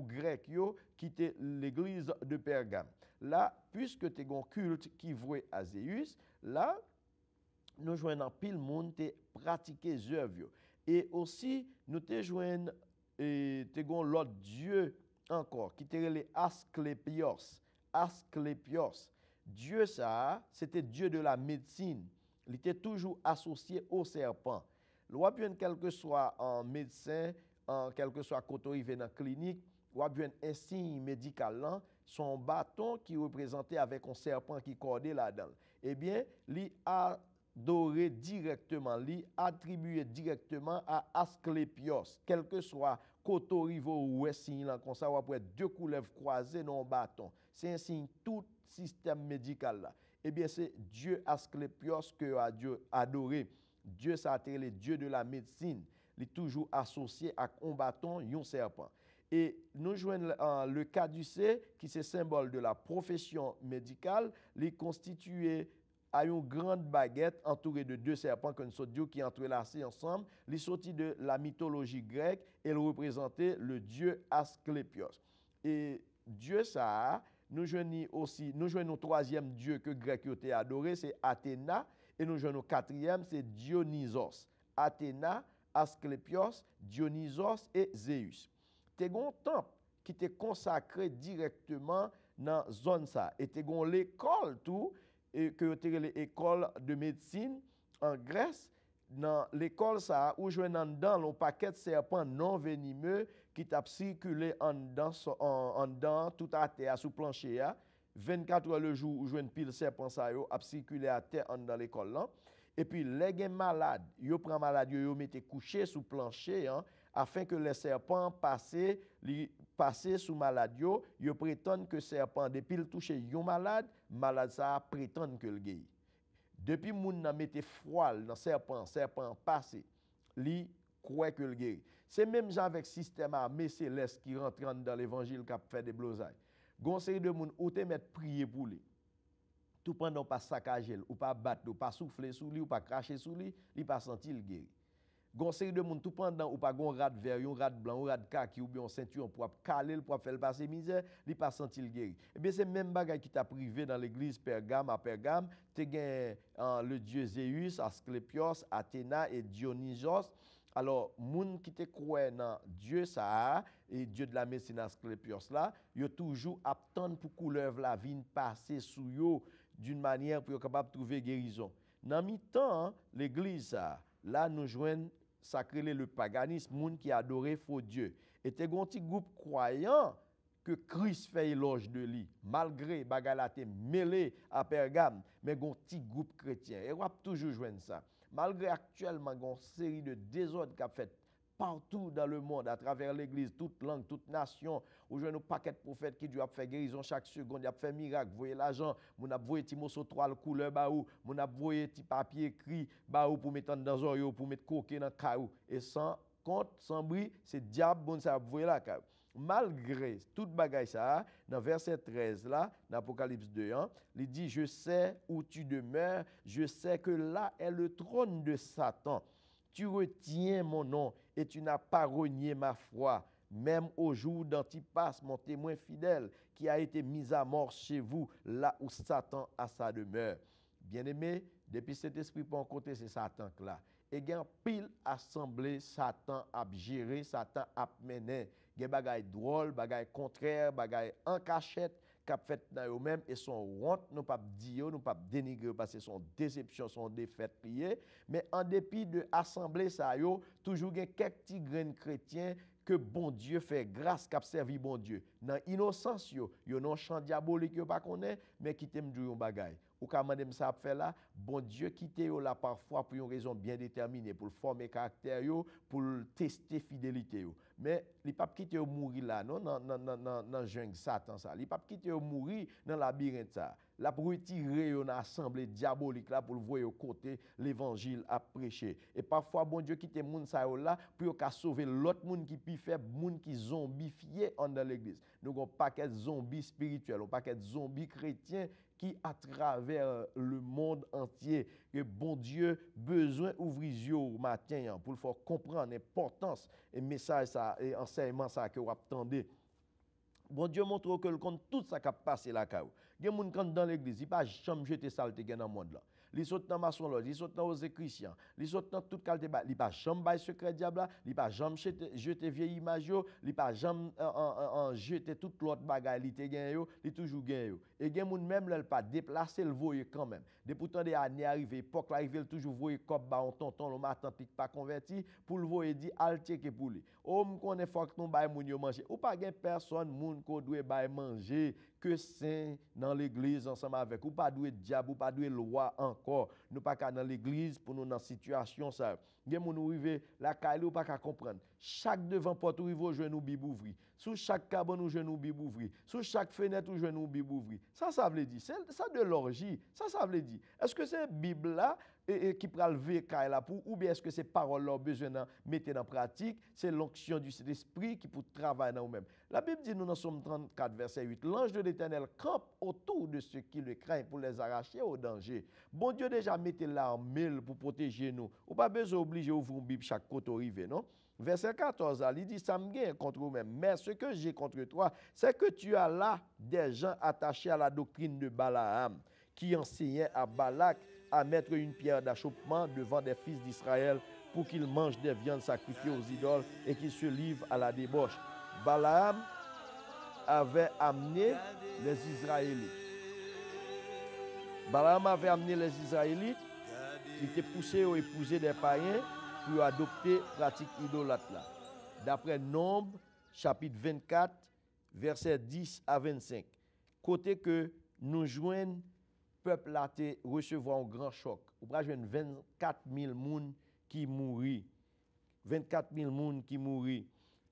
Speaker 1: grec yo qui était l'église de Pergame. Là, puisque tu as un culte qui voué à Zéus, là nous joignons pile monde te pratiquer œuvres et aussi nous te joignons l'autre dieu encore qui était les Asclépios. Dieu ça c'était dieu de la médecine, il était toujours associé au serpent. L'on bien quel que soit un médecin, quel que soit côté arrivé dans clinique, ou bien un signe médical là, son bâton qui représentait avec un serpent qui cordé là-dedans. Eh bien, il a adoré directement, li attribué directement à Asclépios, quel que soit côté rivo ou signe là comme ça ou après deux couleuvres croisées dans un bâton. C'est un signe tout système médical là. Eh bien c'est Dieu Asclépios que a Dieu adoré. Dieu ça le Dieu de la médecine, il est toujours associé à un bâton, un serpent. Et nous jouons le caducée, qui c'est symbole de la profession médicale, il constitué à une grande baguette entourée de deux serpents que nous Dieu qui entrelacés ensemble. Il sorti de la mythologie grecque et il représentait le dieu Asclépios. Et Dieu ça, nous jouons aussi, nous jouons un troisième dieu que grec a adoré, c'est Athéna, et nous jouons un quatrième, c'est Dionysos. Athéna, Asclépios, Dionysos et Zéus. Te gon temple qui était consacré directement dans zone ça. Et te gon l'école tout, et que tu l'école de médecine en Grèce. Dans l'école ça, où jouait dans le paquet de serpents non venimeux qui t'a circulé en dedans tout à terre sous plancher. 24 heures le jour où jouait une pile serpent ça yo a circulé à terre dans l'école là. Et puis les gens malades, yo prend malade yo mette couché sous plancher hein, afin que les serpents passer sous malade yo prétendent que serpent depuis le toucher yon malade ça prétend que le guéri. Depuis moun nan mette froid dans serpent passé, li croit que le guéri. C'est même genre avec système armé céleste qui rentre dans l'évangile qui a fait des blosailles. Gon série de moun ou te mettre prier pour lui. Tout pendant pas saccager, ou pas battre, ou pas souffler sous lui, ou pas cracher sous lui, il pas senti le guéri. Gon série de moun tout pendant ou pas gon rat vert, un rat blanc, un rat kaki ou bien ceinture pour caler pour faire passer misère, il pas senti le guéri. Et bien c'est même bagage qui t'a privé dans l'église Pergame à Pergame, tu gen le dieu Zéus, Asclépios, Athéna et Dionysos. Alors, moun qui te croit dans Dieu ça et Dieu de la médecine Asclépios là, yo toujours attendre pour couleur la vie passer sous yo d'une manière pour capable trouver guérison. Dans mi-temps, l'église ça, là nous joignent sacré le paganisme, moun qui adorait faux Dieu. Et te gon petit groupe croyant que Christ fait éloge de lui, malgré bagalaté mêlé à Pergame, mais gon petit groupe chrétien. Et on a toujours joindre ça. Malgré actuellement une série de désordres qu'a fait partout dans le monde, à travers l'église, toute langue, toute nation, où je nous paquet de prophètes qui doivent faire guérison chaque seconde, ils ont fait miracle. Vous voyez l'argent, vous avez voyé petit morceau 3 couleur baou, vous avez voyé petit papier écrit baou pour mettre dans oreille, pour mettre coquet dans caillou et sans compte, sans bruit, c'est diable bon ça vous voyez là. Malgré toute bagaille ça, dans verset 13 là, dans Apocalypse 2, hein, il dit je sais où tu demeures, je sais que là est le trône de Satan. Tu retiens mon nom et tu n'as pas renié ma foi, même au jour d'Antipas, mon témoin fidèle, qui a été mis à mort chez vous, là où Satan a sa demeure. Bien-aimé, depuis cet esprit pour côté, c'est Satan là. Et il y a un pile assemblée, Satan a géré, Satan a mené. Il y a des bagailles drôles, des bagailles contraires, des bagailles en cachette, qu'a fait dans eux-mêmes et son honte, nous pas dire, nous pas dénigrer parce que son déception, son défaite liée, mais en dépit de assembler ça yo, toujours quelques petits grains chrétiens que bon Dieu fait grâce qu'a servi bon Dieu. Dans innocence yo non chant diabolique yo pas connaît, mais qui t'aime dire un bagaille. Ou ka mandem ça fait là, bon Dieu quitte yo là parfois pour une raison bien déterminée, pour former caractère yo, pour tester fidélité yo. Mais il pas quitter yo mourir là non dans jungle Satan ça. Il pas quitter yo mourir dans labyrinthe ça. La pour retirer yo dans assemblée diabolique là pour le voir au côté l'évangile à prêcher. Et parfois bon Dieu quitte moun ça yo là pour ka sauver l'autre monde qui plus faible, monde qui zombifié en dans l'église. Nous avons un paquet de zombies spirituels, un paquet de zombies chrétiens qui à travers le monde entier que bon Dieu besoin ouvrir les yeux au matin pour le faire comprendre l'importance et message ça et enseignement ça que vous attendez. Bon Dieu montre que le compte tout ça qui a passé là caou. Il y a des gens dans l'église, il pas jamais jeter saleté dans le monde là. Ils sont dans maçonnerie, ils sont dans aux chrétiens, ils sont dans toute qualité, il pas jamais bail secret diable là, il pas jamais jeter vieille image yo, il pas jamais jeter toute l'autre bagaille li te gen yo, il toujours gen yo. Et gen moun même là pas déplacer le voyer quand même. De pourtant des années arrivé, époque là arrivé toujours voyer cop ba on tonton le matin pique pas converti pour le voyer dit alté que pour lui. Oh me connaît faut que ton bail moun yo manger. Ou pas gen personne moun ko doit bail manger que saint dans l'église ensemble avec ou pas doué diable ou pas doué loi encore nous pas dans l'église pour nous dans situation ça gen moun rivé la caille ou pas ka comprendre chaque devant porte ou rive joindre nous bible ouvri sous chaque cabane nous joindre nous bible ouvri sous chaque fenêtre nous joindre nous bible ouvri ça veut dire c'est ça de l'orgie ça veut dire est-ce que c'est bible là qui pral lever là pour, ou bien est-ce que c'est paroles là besoin de mettre en pratique, c'est l'onction du Saint-Esprit qui pour travailler dans nous-mêmes. La Bible dit nous dans Somme 34 verset 8, l'ange de l'Éternel campe autour de ceux qui le craignent pour les arracher au danger. Bon Dieu déjà mettez l'armée pour protéger nous. Ou pas besoin obliger ouvrir une Bible chaque côté arrivé, non? Verset 14, il dit, ça me gagne contre vous-même. Mais ce que j'ai contre toi, c'est que tu as là des gens attachés à la doctrine de Balaam, qui enseignait à Balak à mettre une pierre d'achoppement devant des fils d'Israël pour qu'ils mangent des viandes sacrifiées aux idoles et qu'ils se livrent à la débauche. Balaam avait amené les Israélites. Balaam avait amené les Israélites qui étaient poussés à épouser des païens pour adopter pratique idolâtre là. D'après Nombre, chapitre 24, versets 10 à 25. Côté que nous joignons peuple là te recevoir un grand choc. Ou pas joindre 24 000 personnes qui mourent. 24 000 personnes qui mourent.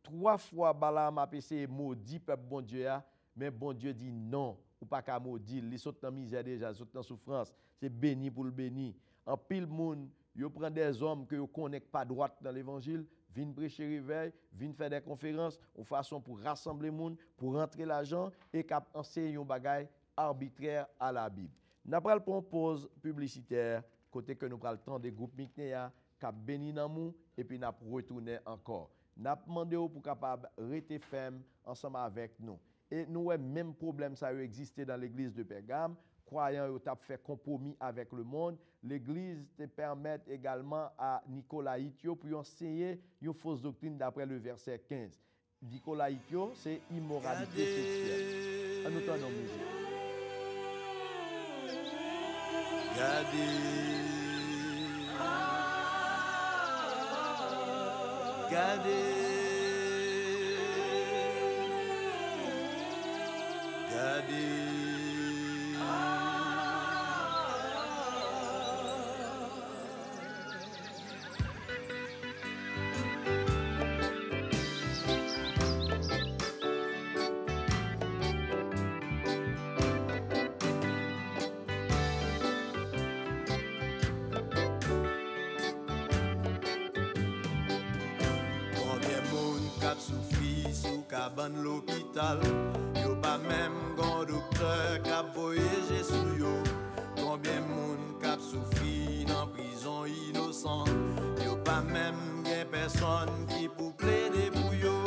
Speaker 1: 3 fois Balaam a essayé maudit peuple bon Dieu a, mais bon Dieu dit non, ou pas qu'à maudire, ils sont dans misère déjà, ils sont dans souffrance, c'est béni pour le béni. En pile monde, yo prend des hommes que yo connaissent pas droite dans l'évangile, viennent prêcher réveil, viennent faire des conférences, ou façon pour rassembler monde, pour rentrer l'argent et cap enseigner un bagage arbitraire à la Bible. N'a pas pour une pause publicitaire côté que nous prenons le temps des groupes Miknéa cap béni dans nous et puis n'a retourner encore. N'a demandé pour capable rester ferme ensemble avec nous. Et nous même problème ça existé dans l'église de Pergame. Croyants ont fait compromis avec le monde. L'église te permet également à Nicolaïtio pour enseigner une fausse doctrine d'après le verset 15. Nicolaïtio, c'est immoralité sexuelle. En entendant musique.
Speaker 3: Ban l'hôpital, yo pas même grand docteur qui a voyagé sur yo. Combien moun qui a souffri dans prison innocent, yo pas même gen personne qui pour plaider pour yo.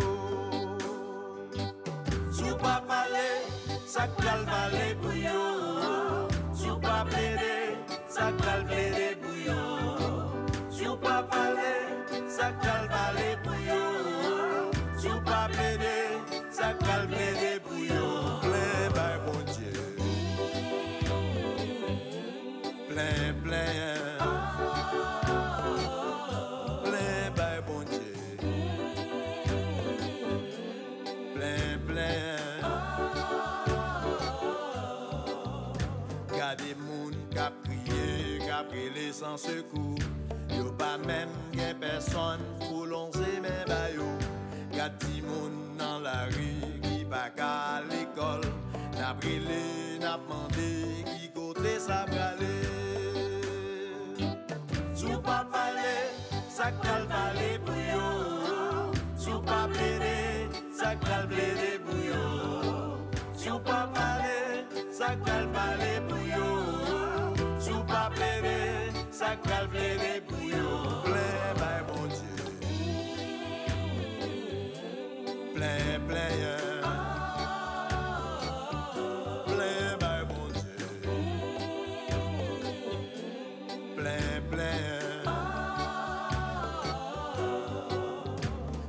Speaker 3: Sou pas parler, ça cal parler pour yo. Sou pas plaider, ça cal plaider pour yo. Sou pas parler, ça cal parler pour yo. Sou pas plaider, ça calme les bouillons, plein by bon Dieu, plein, plein by bon Dieu, plein. Gardez moun qu'a prié, qu'a prié sans secours, yo pas même gen personne pour loncer mes bayou. Gardez moun dans la rue qui va qu'à l'école, n'a brûlé, n'a demandé qui côté ça brûlé. Sou pas parler, ça cal parler pour yo. Sou pas plaider, ça cal plaider pour yo. Sou pas parler, ça cal parler pour yo. Sou pas plaider, ça cal plaider pour yo. Plein by bon Dieu. Plein, by bon Dieu. Plein.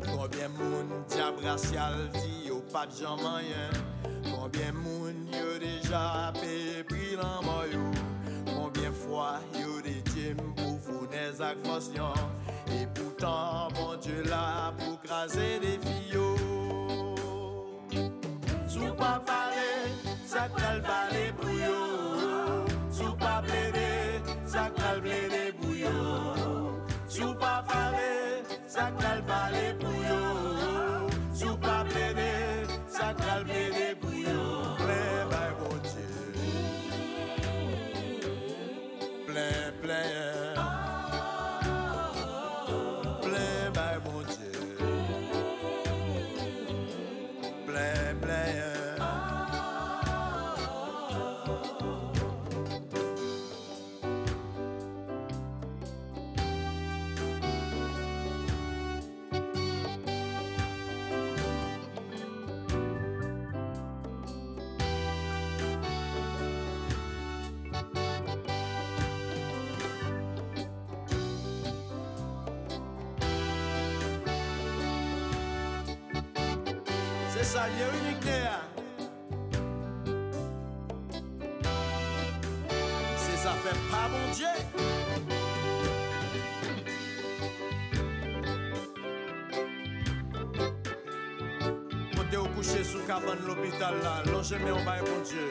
Speaker 3: Combien moun diable racial dit yo pas de gens moyen. Combien moun yo déjà payé prix l'envoi yo. Combien fois yo détient pour vous des actions. Et pourtant bon Dieu là pour craser des filles. Sou pas parler, ça cal parler pour yo. Sou pas plaider, ça cal plaider pour yo. Sou pas parler, ça cal parler pour yo. Sou pas plaider, ça cal plaider pour yo. Plein by bon Dieu. Plein. C'est ça, il y a unique là. C'est ça fait pas mon Dieu. Montez au coucher sous cabane l'hôpital là, longez mais on va mon Dieu.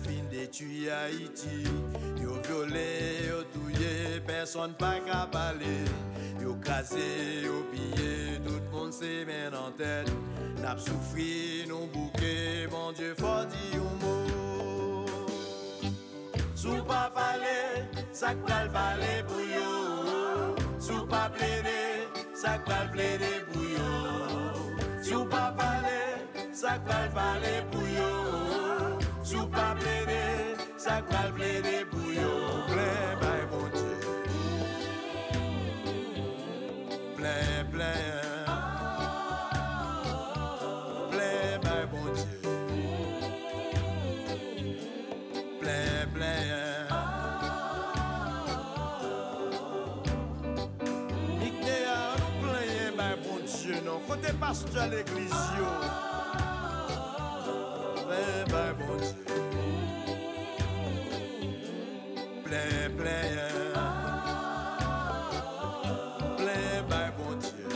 Speaker 3: Fin détruit Haïti, yo violé, yo touillé, personne pas qu'à parler. Yo crasé, yo pillé, tout le monde s'est mis en tête. N'a souffri, non bouquet, mon Dieu, faut dire un mot. Sous pas parler, ça va parler pour yo. Sous pas plaider, ça va plaider pour yo. Sous pas parler, ça va parler pour yo. Sous pas plaider, ça va plaider pour yo. Plein, by mon Dieu. Plein, plein. Plein, by mon Dieu. Plein, plein. Nictéa, nous plein, by mon Dieu, non. Côté pasteur à l'église, yo. Plein, by mon Dieu. Plein, plein, plein, by mon Dieu.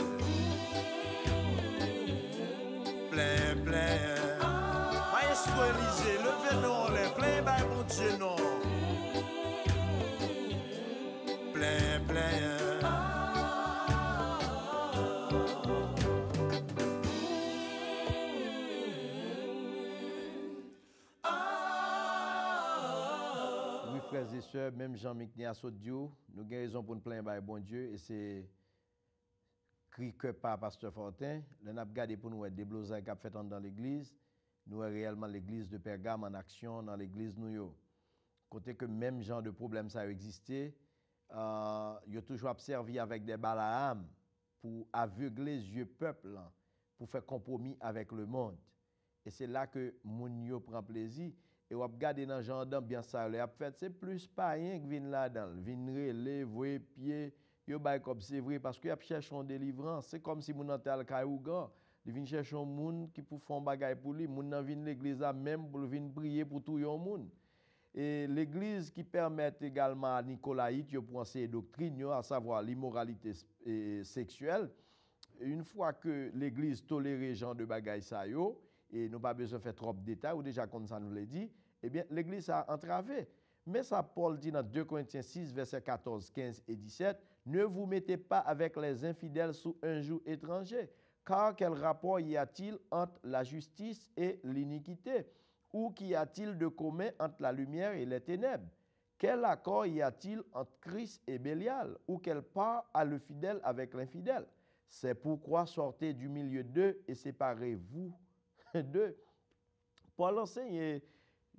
Speaker 3: Plein, plein. Maestro Élysée, levez-nous les plein, by mon Dieu, non. Plein, plein.
Speaker 1: Frères et sœurs, même Jean-Michel a sauté, nous avons raison pour nous plaindre bon Dieu, et c'est cri que par Pasteur Fortin. Nous avons regardé pour nous des blosailles qui ont fait dans l'église. Nous avons réellement l'église de Pergame en action dans l'église New Côté que même genre de problème ça a existé, il a toujours observé avec des Balaam pour aveugler les yeux peuple, pour faire compromis avec le monde. Et c'est là que Mounio prend plaisir. Et on regarde dans genre d'ambiance ça le fait c'est plus pas rien qui vient là-dedans vinn relé voyer pied yo bay comme c'est vrai parce que y a cherche en délivrance c'est comme si moun nan tel Kaouga il vient chercher un monde qui pour faire bagay pour lui moun nan vinn l'église là même pour venir prier pour tout yon monde et l'église qui permet également à Nicolaïte yo pour enseigner doctrine à savoir l'immoralité sexuelle une fois que l'église tolère genre de bagay ça yo et nous pas besoin de faire trop de détails, ou déjà comme ça nous l'a dit, eh bien l'église a entravé. Mais ça Paul dit dans 2 Corinthiens 6, versets 14, 15 et 17, ne vous mettez pas avec les infidèles sous un joug étranger, car quel rapport y a-t-il entre la justice et l'iniquité? Ou qu'y a-t-il de commun entre la lumière et les ténèbres? Quel accord y a-t-il entre Christ et Bélial? Ou quelle part a le fidèle avec l'infidèle? C'est pourquoi sortez du milieu d'eux et séparez-vous d'eux. Paul enseigne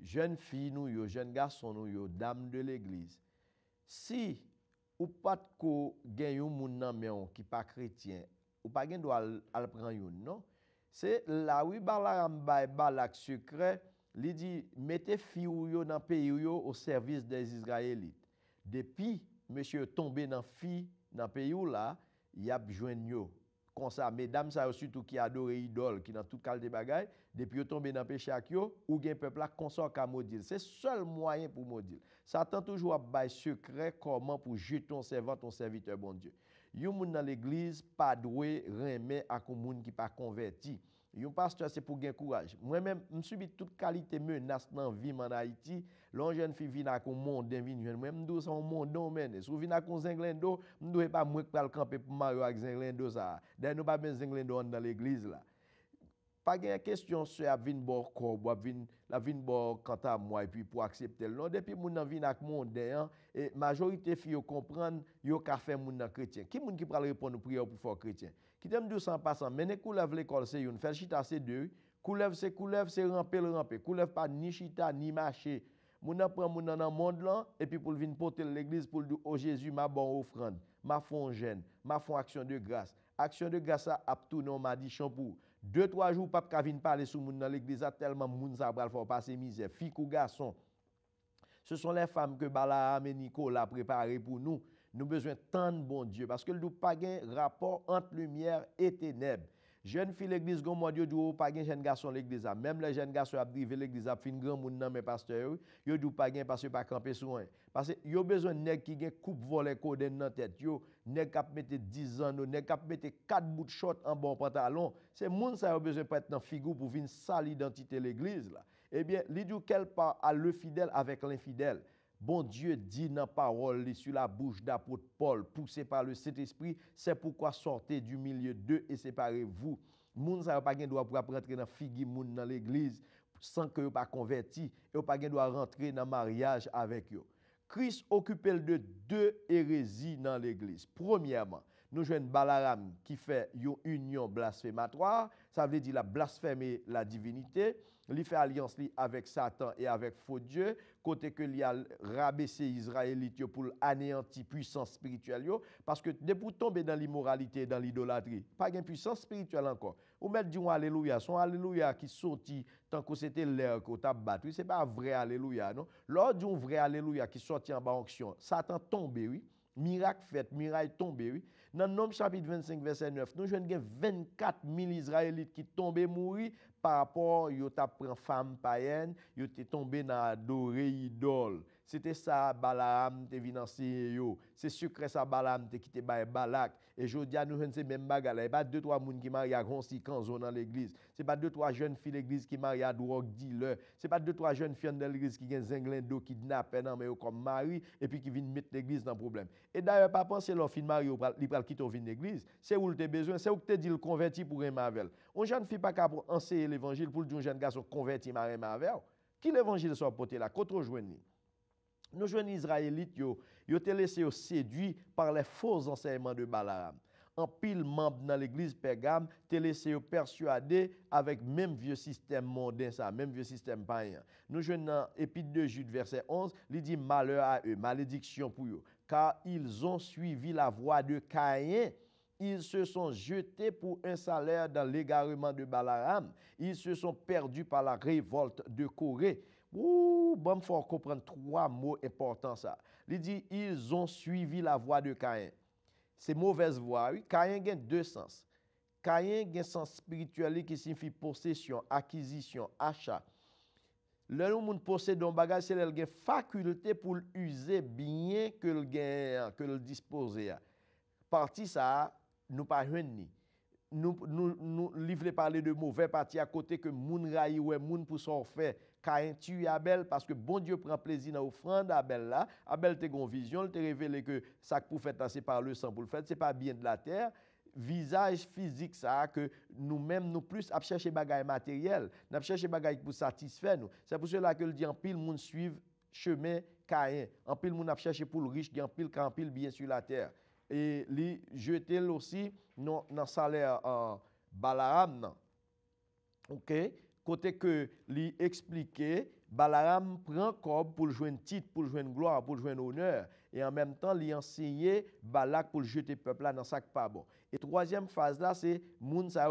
Speaker 1: jeunes filles nous, jeunes garçons nous, dames de l'église. Si ou pas ko gen yon moun nan men qui pas chrétien, ou pas gen doit al prendre yon, non? C'est là oui Balaam bay Balak secret, li dit mettez filles yo dans pays yo au service des Israélites. Depuis monsieur tombé dans fille dans pays là, y a joindre yo. Comme ça, mesdames, ça surtout qui adorent idole, qui dans tout cas de bagailles, depuis qu'ils tombent dans le péché, ou gen peuple là, consort qu'à maudire. C'est le seul moyen pour maudire. Satan toujours a bail secret comment pour jeter ton servant, ton serviteur, bon Dieu. Yon moun dans l'église, pas doué, remet à moun qui pas converti. Yon pasteur, c'est pour gagner courage. Moi-même, je subis toute qualité menace dans la vie en Haïti. L'on jeune fille vient avec un monde, moi-même, je suis un monde, mais si vous venez avec un zinglendo, je ne dois pas moi qui le camper pour marier avec zinglendo. D'ailleurs, nous pas bien zinglendo dans l'église. Pas de question sur la vie de bord corps, la vie de bord quant à moi, et puis pour accepter. Non, depuis que nous venons avec le monde, et la majorité de filles comprennent que nous faire les chrétien. Qui est-ce qui peut répondre aux prières pour faire chrétien? Qui t'aime 200 passants, mais les couleuvres l'école, c'est une, faire chita, c'est deux. Couleuvre, c'est ramper, le ramper. Couleuvre pas ni chita, ni marcher. Moun apprend moun dans le monde là, et puis pour venir porter l'église pour dire, oh Jésus, ma bonne offrande, ma fond jeûne, ma fond action de grâce. Action de grâce à tout non m'a dit champou. 2-3 jours, pas venir parler sur moun dans l'église, tellement moun sa bral faut passer misère. Fille ou garçon. Ce sont les femmes que Balaam et Nicolas préparées pour nous. Nous avons besoin de tant de bon Dieu parce que nous n'avons pas un rapport entre lumière et ténèbres. Jeune fille l'église gon moi Dieu dit pas gain jeune garçon l'église a même les jeunes garçons a drivé l'église a fin grand monde nan mais pasteur yo dit pas gain parce que pas camper sur rien parce que yo besoin nèg qui gain coupe voler coden dans tête yo nèg k'ap mettre 10 ans nèg k'ap mettre 4 bouts de short en bon pantalon c'est monde ça yo besoin pas être dans figure pour venir salir l'identité l'église là eh bien li dit quel part à le fidèle avec l'infidèle. Bon Dieu dit dans la parole sur la bouche d'apôtre Paul, poussé par le Saint-Esprit, c'est pourquoi sortez du milieu d'eux et séparez-vous. Moun sa pas gen droit pour rentrer dans figi moun dans l'église sans que pas converti et pas gen droit rentrer dans mariage avec eux. Christ occupait de deux hérésies dans l'église. Premièrement, nous joignons Balaam qui fait une union blasphématoire, ça veut dire la blasphémer la divinité, il fait alliance avec Satan et avec faux Dieu, côté que il a rabaissé Israélite pour anéantir puissance spirituelle parce que depuis tomber dans l'immoralité et dans l'idolâtrie, pas de puissance spirituelle encore. Ou mettre du alléluia, son alléluia qui sortit tant que c'était l'air qu'on t'a battu, c'est pas vrai alléluia non. Lors d'un vrai alléluia qui sortit en bas onction, Satan tombé oui. Miracle fait, miracle tombé, oui. Dans Nom chapitre 25, verset 9, nous avons 24 000 Israélites qui tombent mourir par rapport à yo t'a pris femme païenne, yo t'es tombé dans adorer idole. C'était ça Balaam te financer yo. C'est secret ça Balaam te quitté by Balak. Et jodi a nous c'est même bagarre, il pas deux trois moun qui marié à gonsi kanzo dans l'église. C'est pas deux trois jeunes filles l'église qui marié à drogue dealer. C'est pas deux trois jeunes filles dans l'église qui gen zinglendo kidnapper nan mais comme mari et puis qui viennent mettre l'église dans problème. Et d'ailleurs pas penser leur fin mari il pral quitter vinn l'église. C'est où tu besoin, c'est où tu dit le converti pour un mavel. On jeune fille pas capable enseigner l'évangile pour un jeune garçon converti mari mavel. Qui l'évangile soit porté là contre joindre. Nous jeunes Israélites, yo te laissé séduits par les faux enseignements de Balaam. En pile membre dans l'église Pergame, te laissé persuadé avec même vieux système mondain ça, même vieux système païen. Nous jeunes dans Épître de Jude verset 11, il dit malheur à eux, malédiction pour eux, car ils ont suivi la voie de Caïn. Ils se sont jetés pour un salaire dans l'égarement de Balaam. Ils se sont perdus par la révolte de Corée. Bon, faut comprendre trois mots importants ça. Il dit ils ont suivi la voie de Caïn. C'est mauvaise voie. Oui. Caïn a deux sens. Caïn a un sens spirituel qui signifie possession, acquisition, achat. Le monde possède un bagage, c'est qu'il a une faculté pour user bien que le disposer. Parti ça, nous pas ni. Nous livrer parler de mauvais parti à côté que moun raï ou moun pour s'en faire Caïn tue Abel parce que bon Dieu prend plaisir dans l'offrande d'Abel là. Abel te gon vision, te révélé que ça pour faire c'est par le sang pour le faire, c'est pas bien de la terre. Visage physique ça que nous-mêmes nous plus à chercher bagaille matériel, n'a chercher bagaille pour satisfaire nous. C'est pour cela que le dit en pile moun suivre chemin Caïn. En pile moun a chercher pour le riche, en pile bien sur la terre. Et li jeter aussi dans salaire Balaam nan. OK, côté que li expliquer Balaam prend corps pour joindre titre, pour joindre gloire, pour joindre honneur et en même temps li enseigner Balak pour jeter peuple là dans sac pas bon. Et troisième phase là c'est moun sa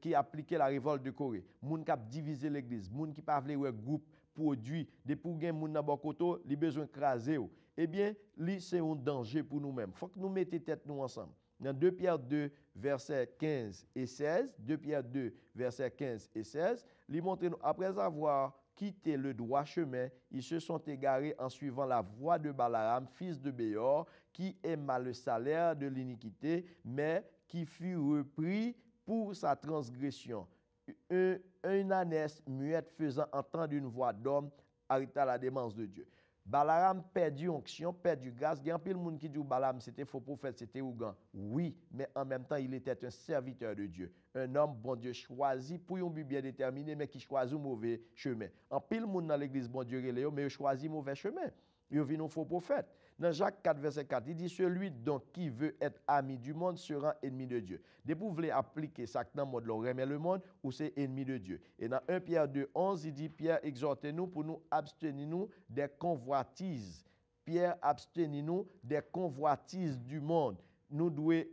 Speaker 1: qui appliquer la révolte de Corée, moun qui a divisé l'église, moun qui pas vle ouais groupe produit de pour gen moun nan bon koto, li besoin craser. Eh bien, li c'est un danger pour nous-mêmes. Faut que nous mettions tête nous ensemble. Dans 2 Pierre 2 versets 15 et 16, 2 Pierre 2 versets 15 et 16, li montre nous après avoir quitté le droit chemin, ils se sont égarés en suivant la voie de Balaam, fils de Béor, qui aima le salaire de l'iniquité, mais qui fut repris pour sa transgression. Un ânesse muette faisant entendre une voix d'homme arrêta la démence de Dieu. Balaam perdu onction, perdu grâce. Il y a un peu de monde qui dit que Balaam c'était faux prophète, c'était ougan. Oui, mais en même temps, il était un serviteur de Dieu. Un homme, bon Dieu, choisi pour un but bien déterminé, mais qui choisit un mauvais chemin. En pile monde dans l'église, bon Dieu, mais il choisit un mauvais chemin. Il vient un faux prophète. Dans Jacques 4, verset 4, il dit celui donc qui veut être ami du monde sera ennemi de Dieu. Dès que vous voulez appliquer ça dans le mode le remet le monde ou c'est ennemi de Dieu. Et dans 1 Pierre 2, 11, il dit Pierre exhortez-nous pour nous abstenir des convoitises. Pierre abstenez-nous des convoitises du monde. nous devons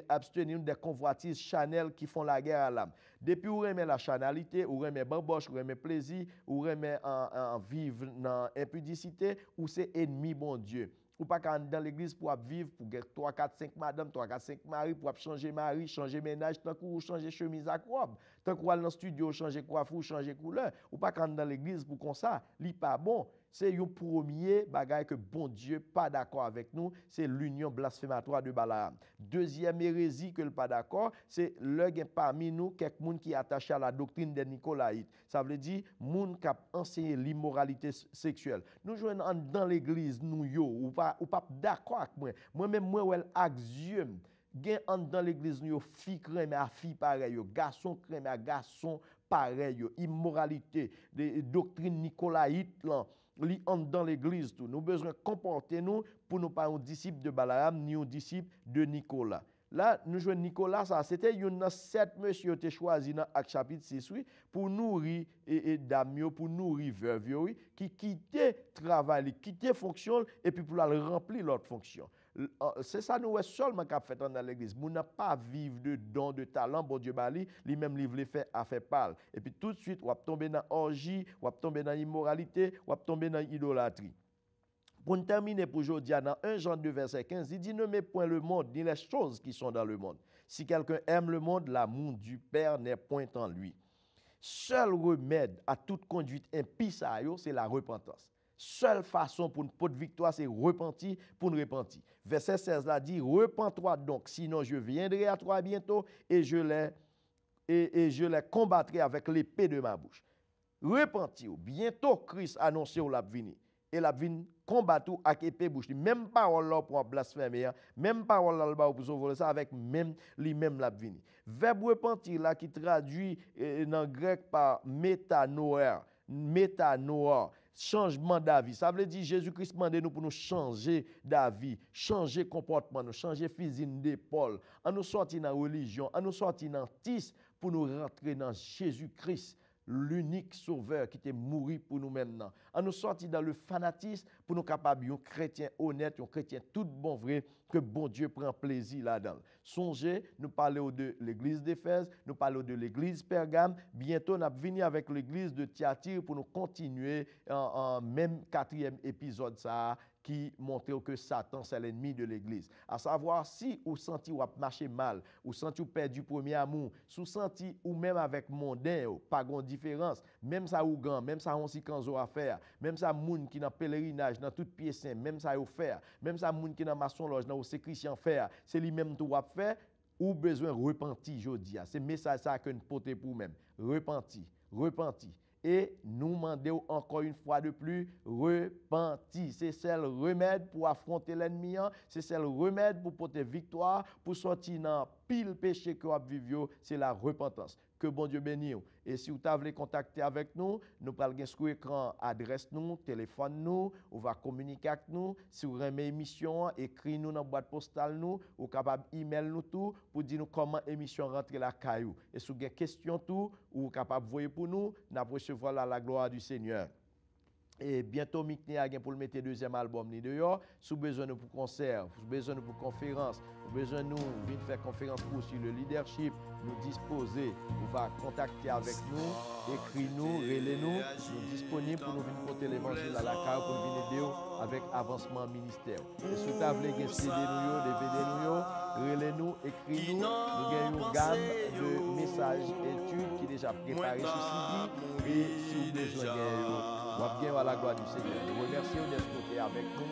Speaker 1: abstenir des convoitises charnelles qui font la guerre à l'âme. Depuis où remet la charnalité, où remet bamboche, où remet plaisir, où remet en vivre dans l'impudicité, où c'est ennemi bon Dieu. Ou pas quand dans l'église pour vivre, pour 3, 4, 5 madame, 3, 4, 5 mari, pour changer mari, changer ménage, tant que changer chemise à robe, tant que dans le studio, changer coiffure, changer couleur. Ou pas quand dans l'église pour comme ça, li pas bon. C'est un premier bagage que bon Dieu pas d'accord avec nous, c'est l'union blasphématoire de Balaam. Deuxième hérésie que le pas d'accord, c'est le gain parmi nous quelqu'un qui est attaché à la doctrine des Nicolaïtes. Ça veut dire moun qui a enseigné l'immoralité sexuelle. Nous jouons dans l'église nous yo ou pas d'accord avec moi. Moi-même moi ou axiome gen dans l'église nous fille crème à fille pareil, garçon crème à garçon pareil, immoralité, des doctrines Nicolaïtes là. Li entre dans l'église tout. Nous besoin comporter nous pour nous pas un disciple de Balaam ni un disciple de Nicolas. Là, nous jouons Nicolas, ça c'était une 7 monsieur qui choisi dans Acte chapitre 6 oui, pour nourrir et Damio pour nourrir veuve oui, qui quittait travail, quittait fonction et puis pour la remplir l'autre fonction. C'est ça nous est seulement qu'a fait dans l'église. Nous n'a pas vivre de dons de talent bon Dieu bali, lui même livre les fait à faire parle. Et puis tout de suite on va tomber dans orgie, on va tomber dans immoralité, on va tomber dans idolâtrie. Pour terminer pour aujourd'hui, dans 1 Jean 2 verset 15, il dit ne mets point le monde ni les choses qui sont dans le monde. Si quelqu'un aime le monde, l'amour du Père n'est point en lui. Seul remède à toute conduite impie, c'est la repentance. Seule façon pour une victoire, c'est repentir pour nous repentir. Verset 16 là dit, repens-toi donc, sinon je viendrai à toi bientôt et je les combattrai avec l'épée de ma bouche. Repentir, bientôt Christ annonce ou la venir. Et la venir combattre avec épée bouche. Même parole là pour blasphémer, même parole là pour sauver ça avec même lui-même la venir. Verbe repentir là qui traduit dans grec par métanoia, changement d'avis. Ça veut dire Jésus-Christ demande nous pour nous changer d'avis, changer comportement, nous changer physique d'épaule, en nous sortir dans la religion, en nous sortir dans tis pour nous rentrer dans Jésus-Christ, l'unique sauveur qui était mort pour nous maintenant. En nous sortir dans le fanatisme pour nous capables un chrétien honnête, un chrétien tout bon vrai que bon Dieu prend plaisir là-dedans. Songez, nous parlons de l'église d'Éphèse, nous parlons de l'église Pergame, bientôt nous venir avec l'église de Thyatire pour nous continuer en même 4e épisode ça qui montre que Satan c'est l'ennemi de l'église. À savoir si vous sentez ou marcher mal, ou sentez ou perdu du premier amour, si sentez ou même avec mondain, pas de différence, même ça ou grand, même ça on si kanzo à faire, même ça moun qui dans pèlerinage dans toute pied saint, même ça ou faire, même ça moun qui dans maçon loge dans c'est Christian faire, c'est lui même tout à faire ou besoin repentir jodi. C'est message ça que nous porter pour même. Repentir. Et nous demandons encore une fois de plus, repentir. C'est le remède pour affronter l'ennemi, c'est le remède pour porter victoire, pour sortir dans pile péché que vous vivez, c'est la repentance. Que bon Dieu bénisse. Et si vous voulez contacter avec nous, nous parlons sur l'écran, adresse nous, téléphone nous, on va communiquer avec nous. Si vous aimez l'émission, écrivez-nous dans la boîte postale nous, ou capable email nous tout pour dire nous comment l'émission rentre la caillou. Et si vous avez des questions tout, ou capable voyer pour nous, nous recevoir la gloire du Seigneur. Et bientôt, Mikné a pour le mettre deuxième album ni dehors. Si vous avez besoin de pour concert, si vous avez besoin de pour conférence, si vous avez besoin de nous venir faire conférence pour sur le leadership, nous disposer, vous va contacter avec nous, écris-nous, relais-nous, nous disponibles pour nous venir porter l'évangile à la carte pour venir aider avec avancement ministère. Et si vous avez des CD nous, DVD nous, relais-nous, écris-nous, nous avons une gamme de messages études qui est déjà préparés sur CD et si vous avez besoin de bien à la gloire du Seigneur. Nous remercions d'être avec nous,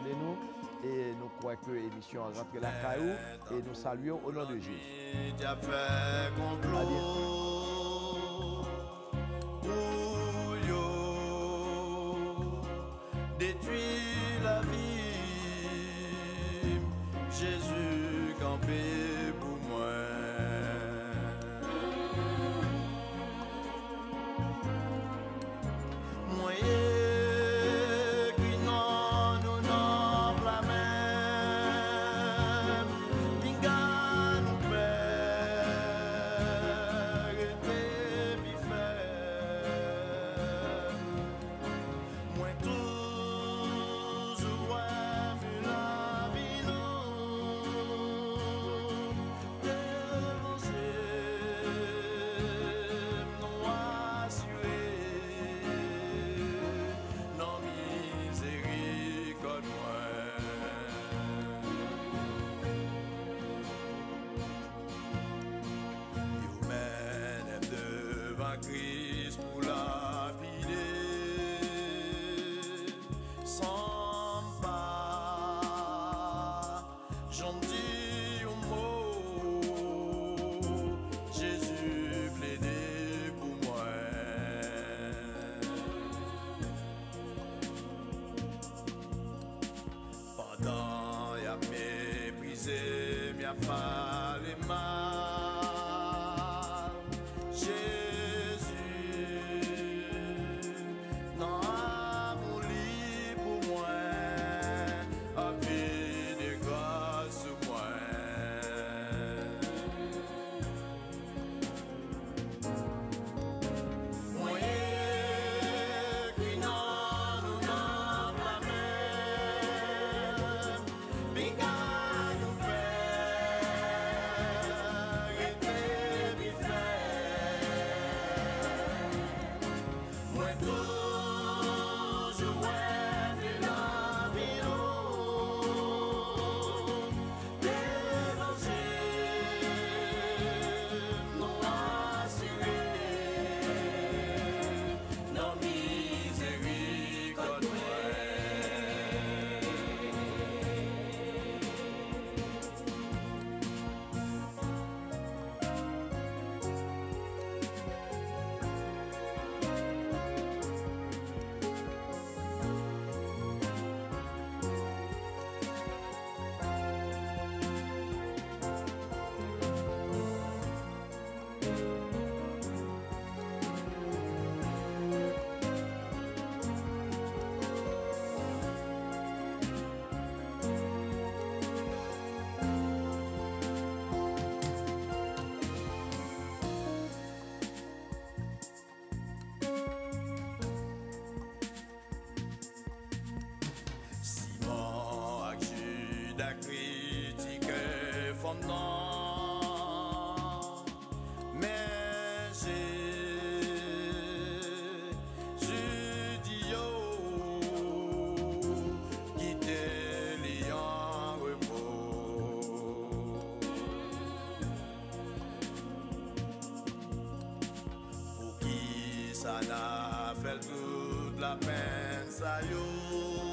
Speaker 1: nous nous et nous croyons que l'émission a rentré la caillou et nous saluons au nom de Jésus.
Speaker 3: Détruit la vie, Jésus campé pour moi. pour la sans pas, j'en dis au mot, Jésus plaidé pour moi. Pendant y'a méprisé, y'a pas les mal, Jésus, non. La critique fondant, mais Jésus dit quitter les en repos. Pour qui ça n'a fait toute la peine, ça y est.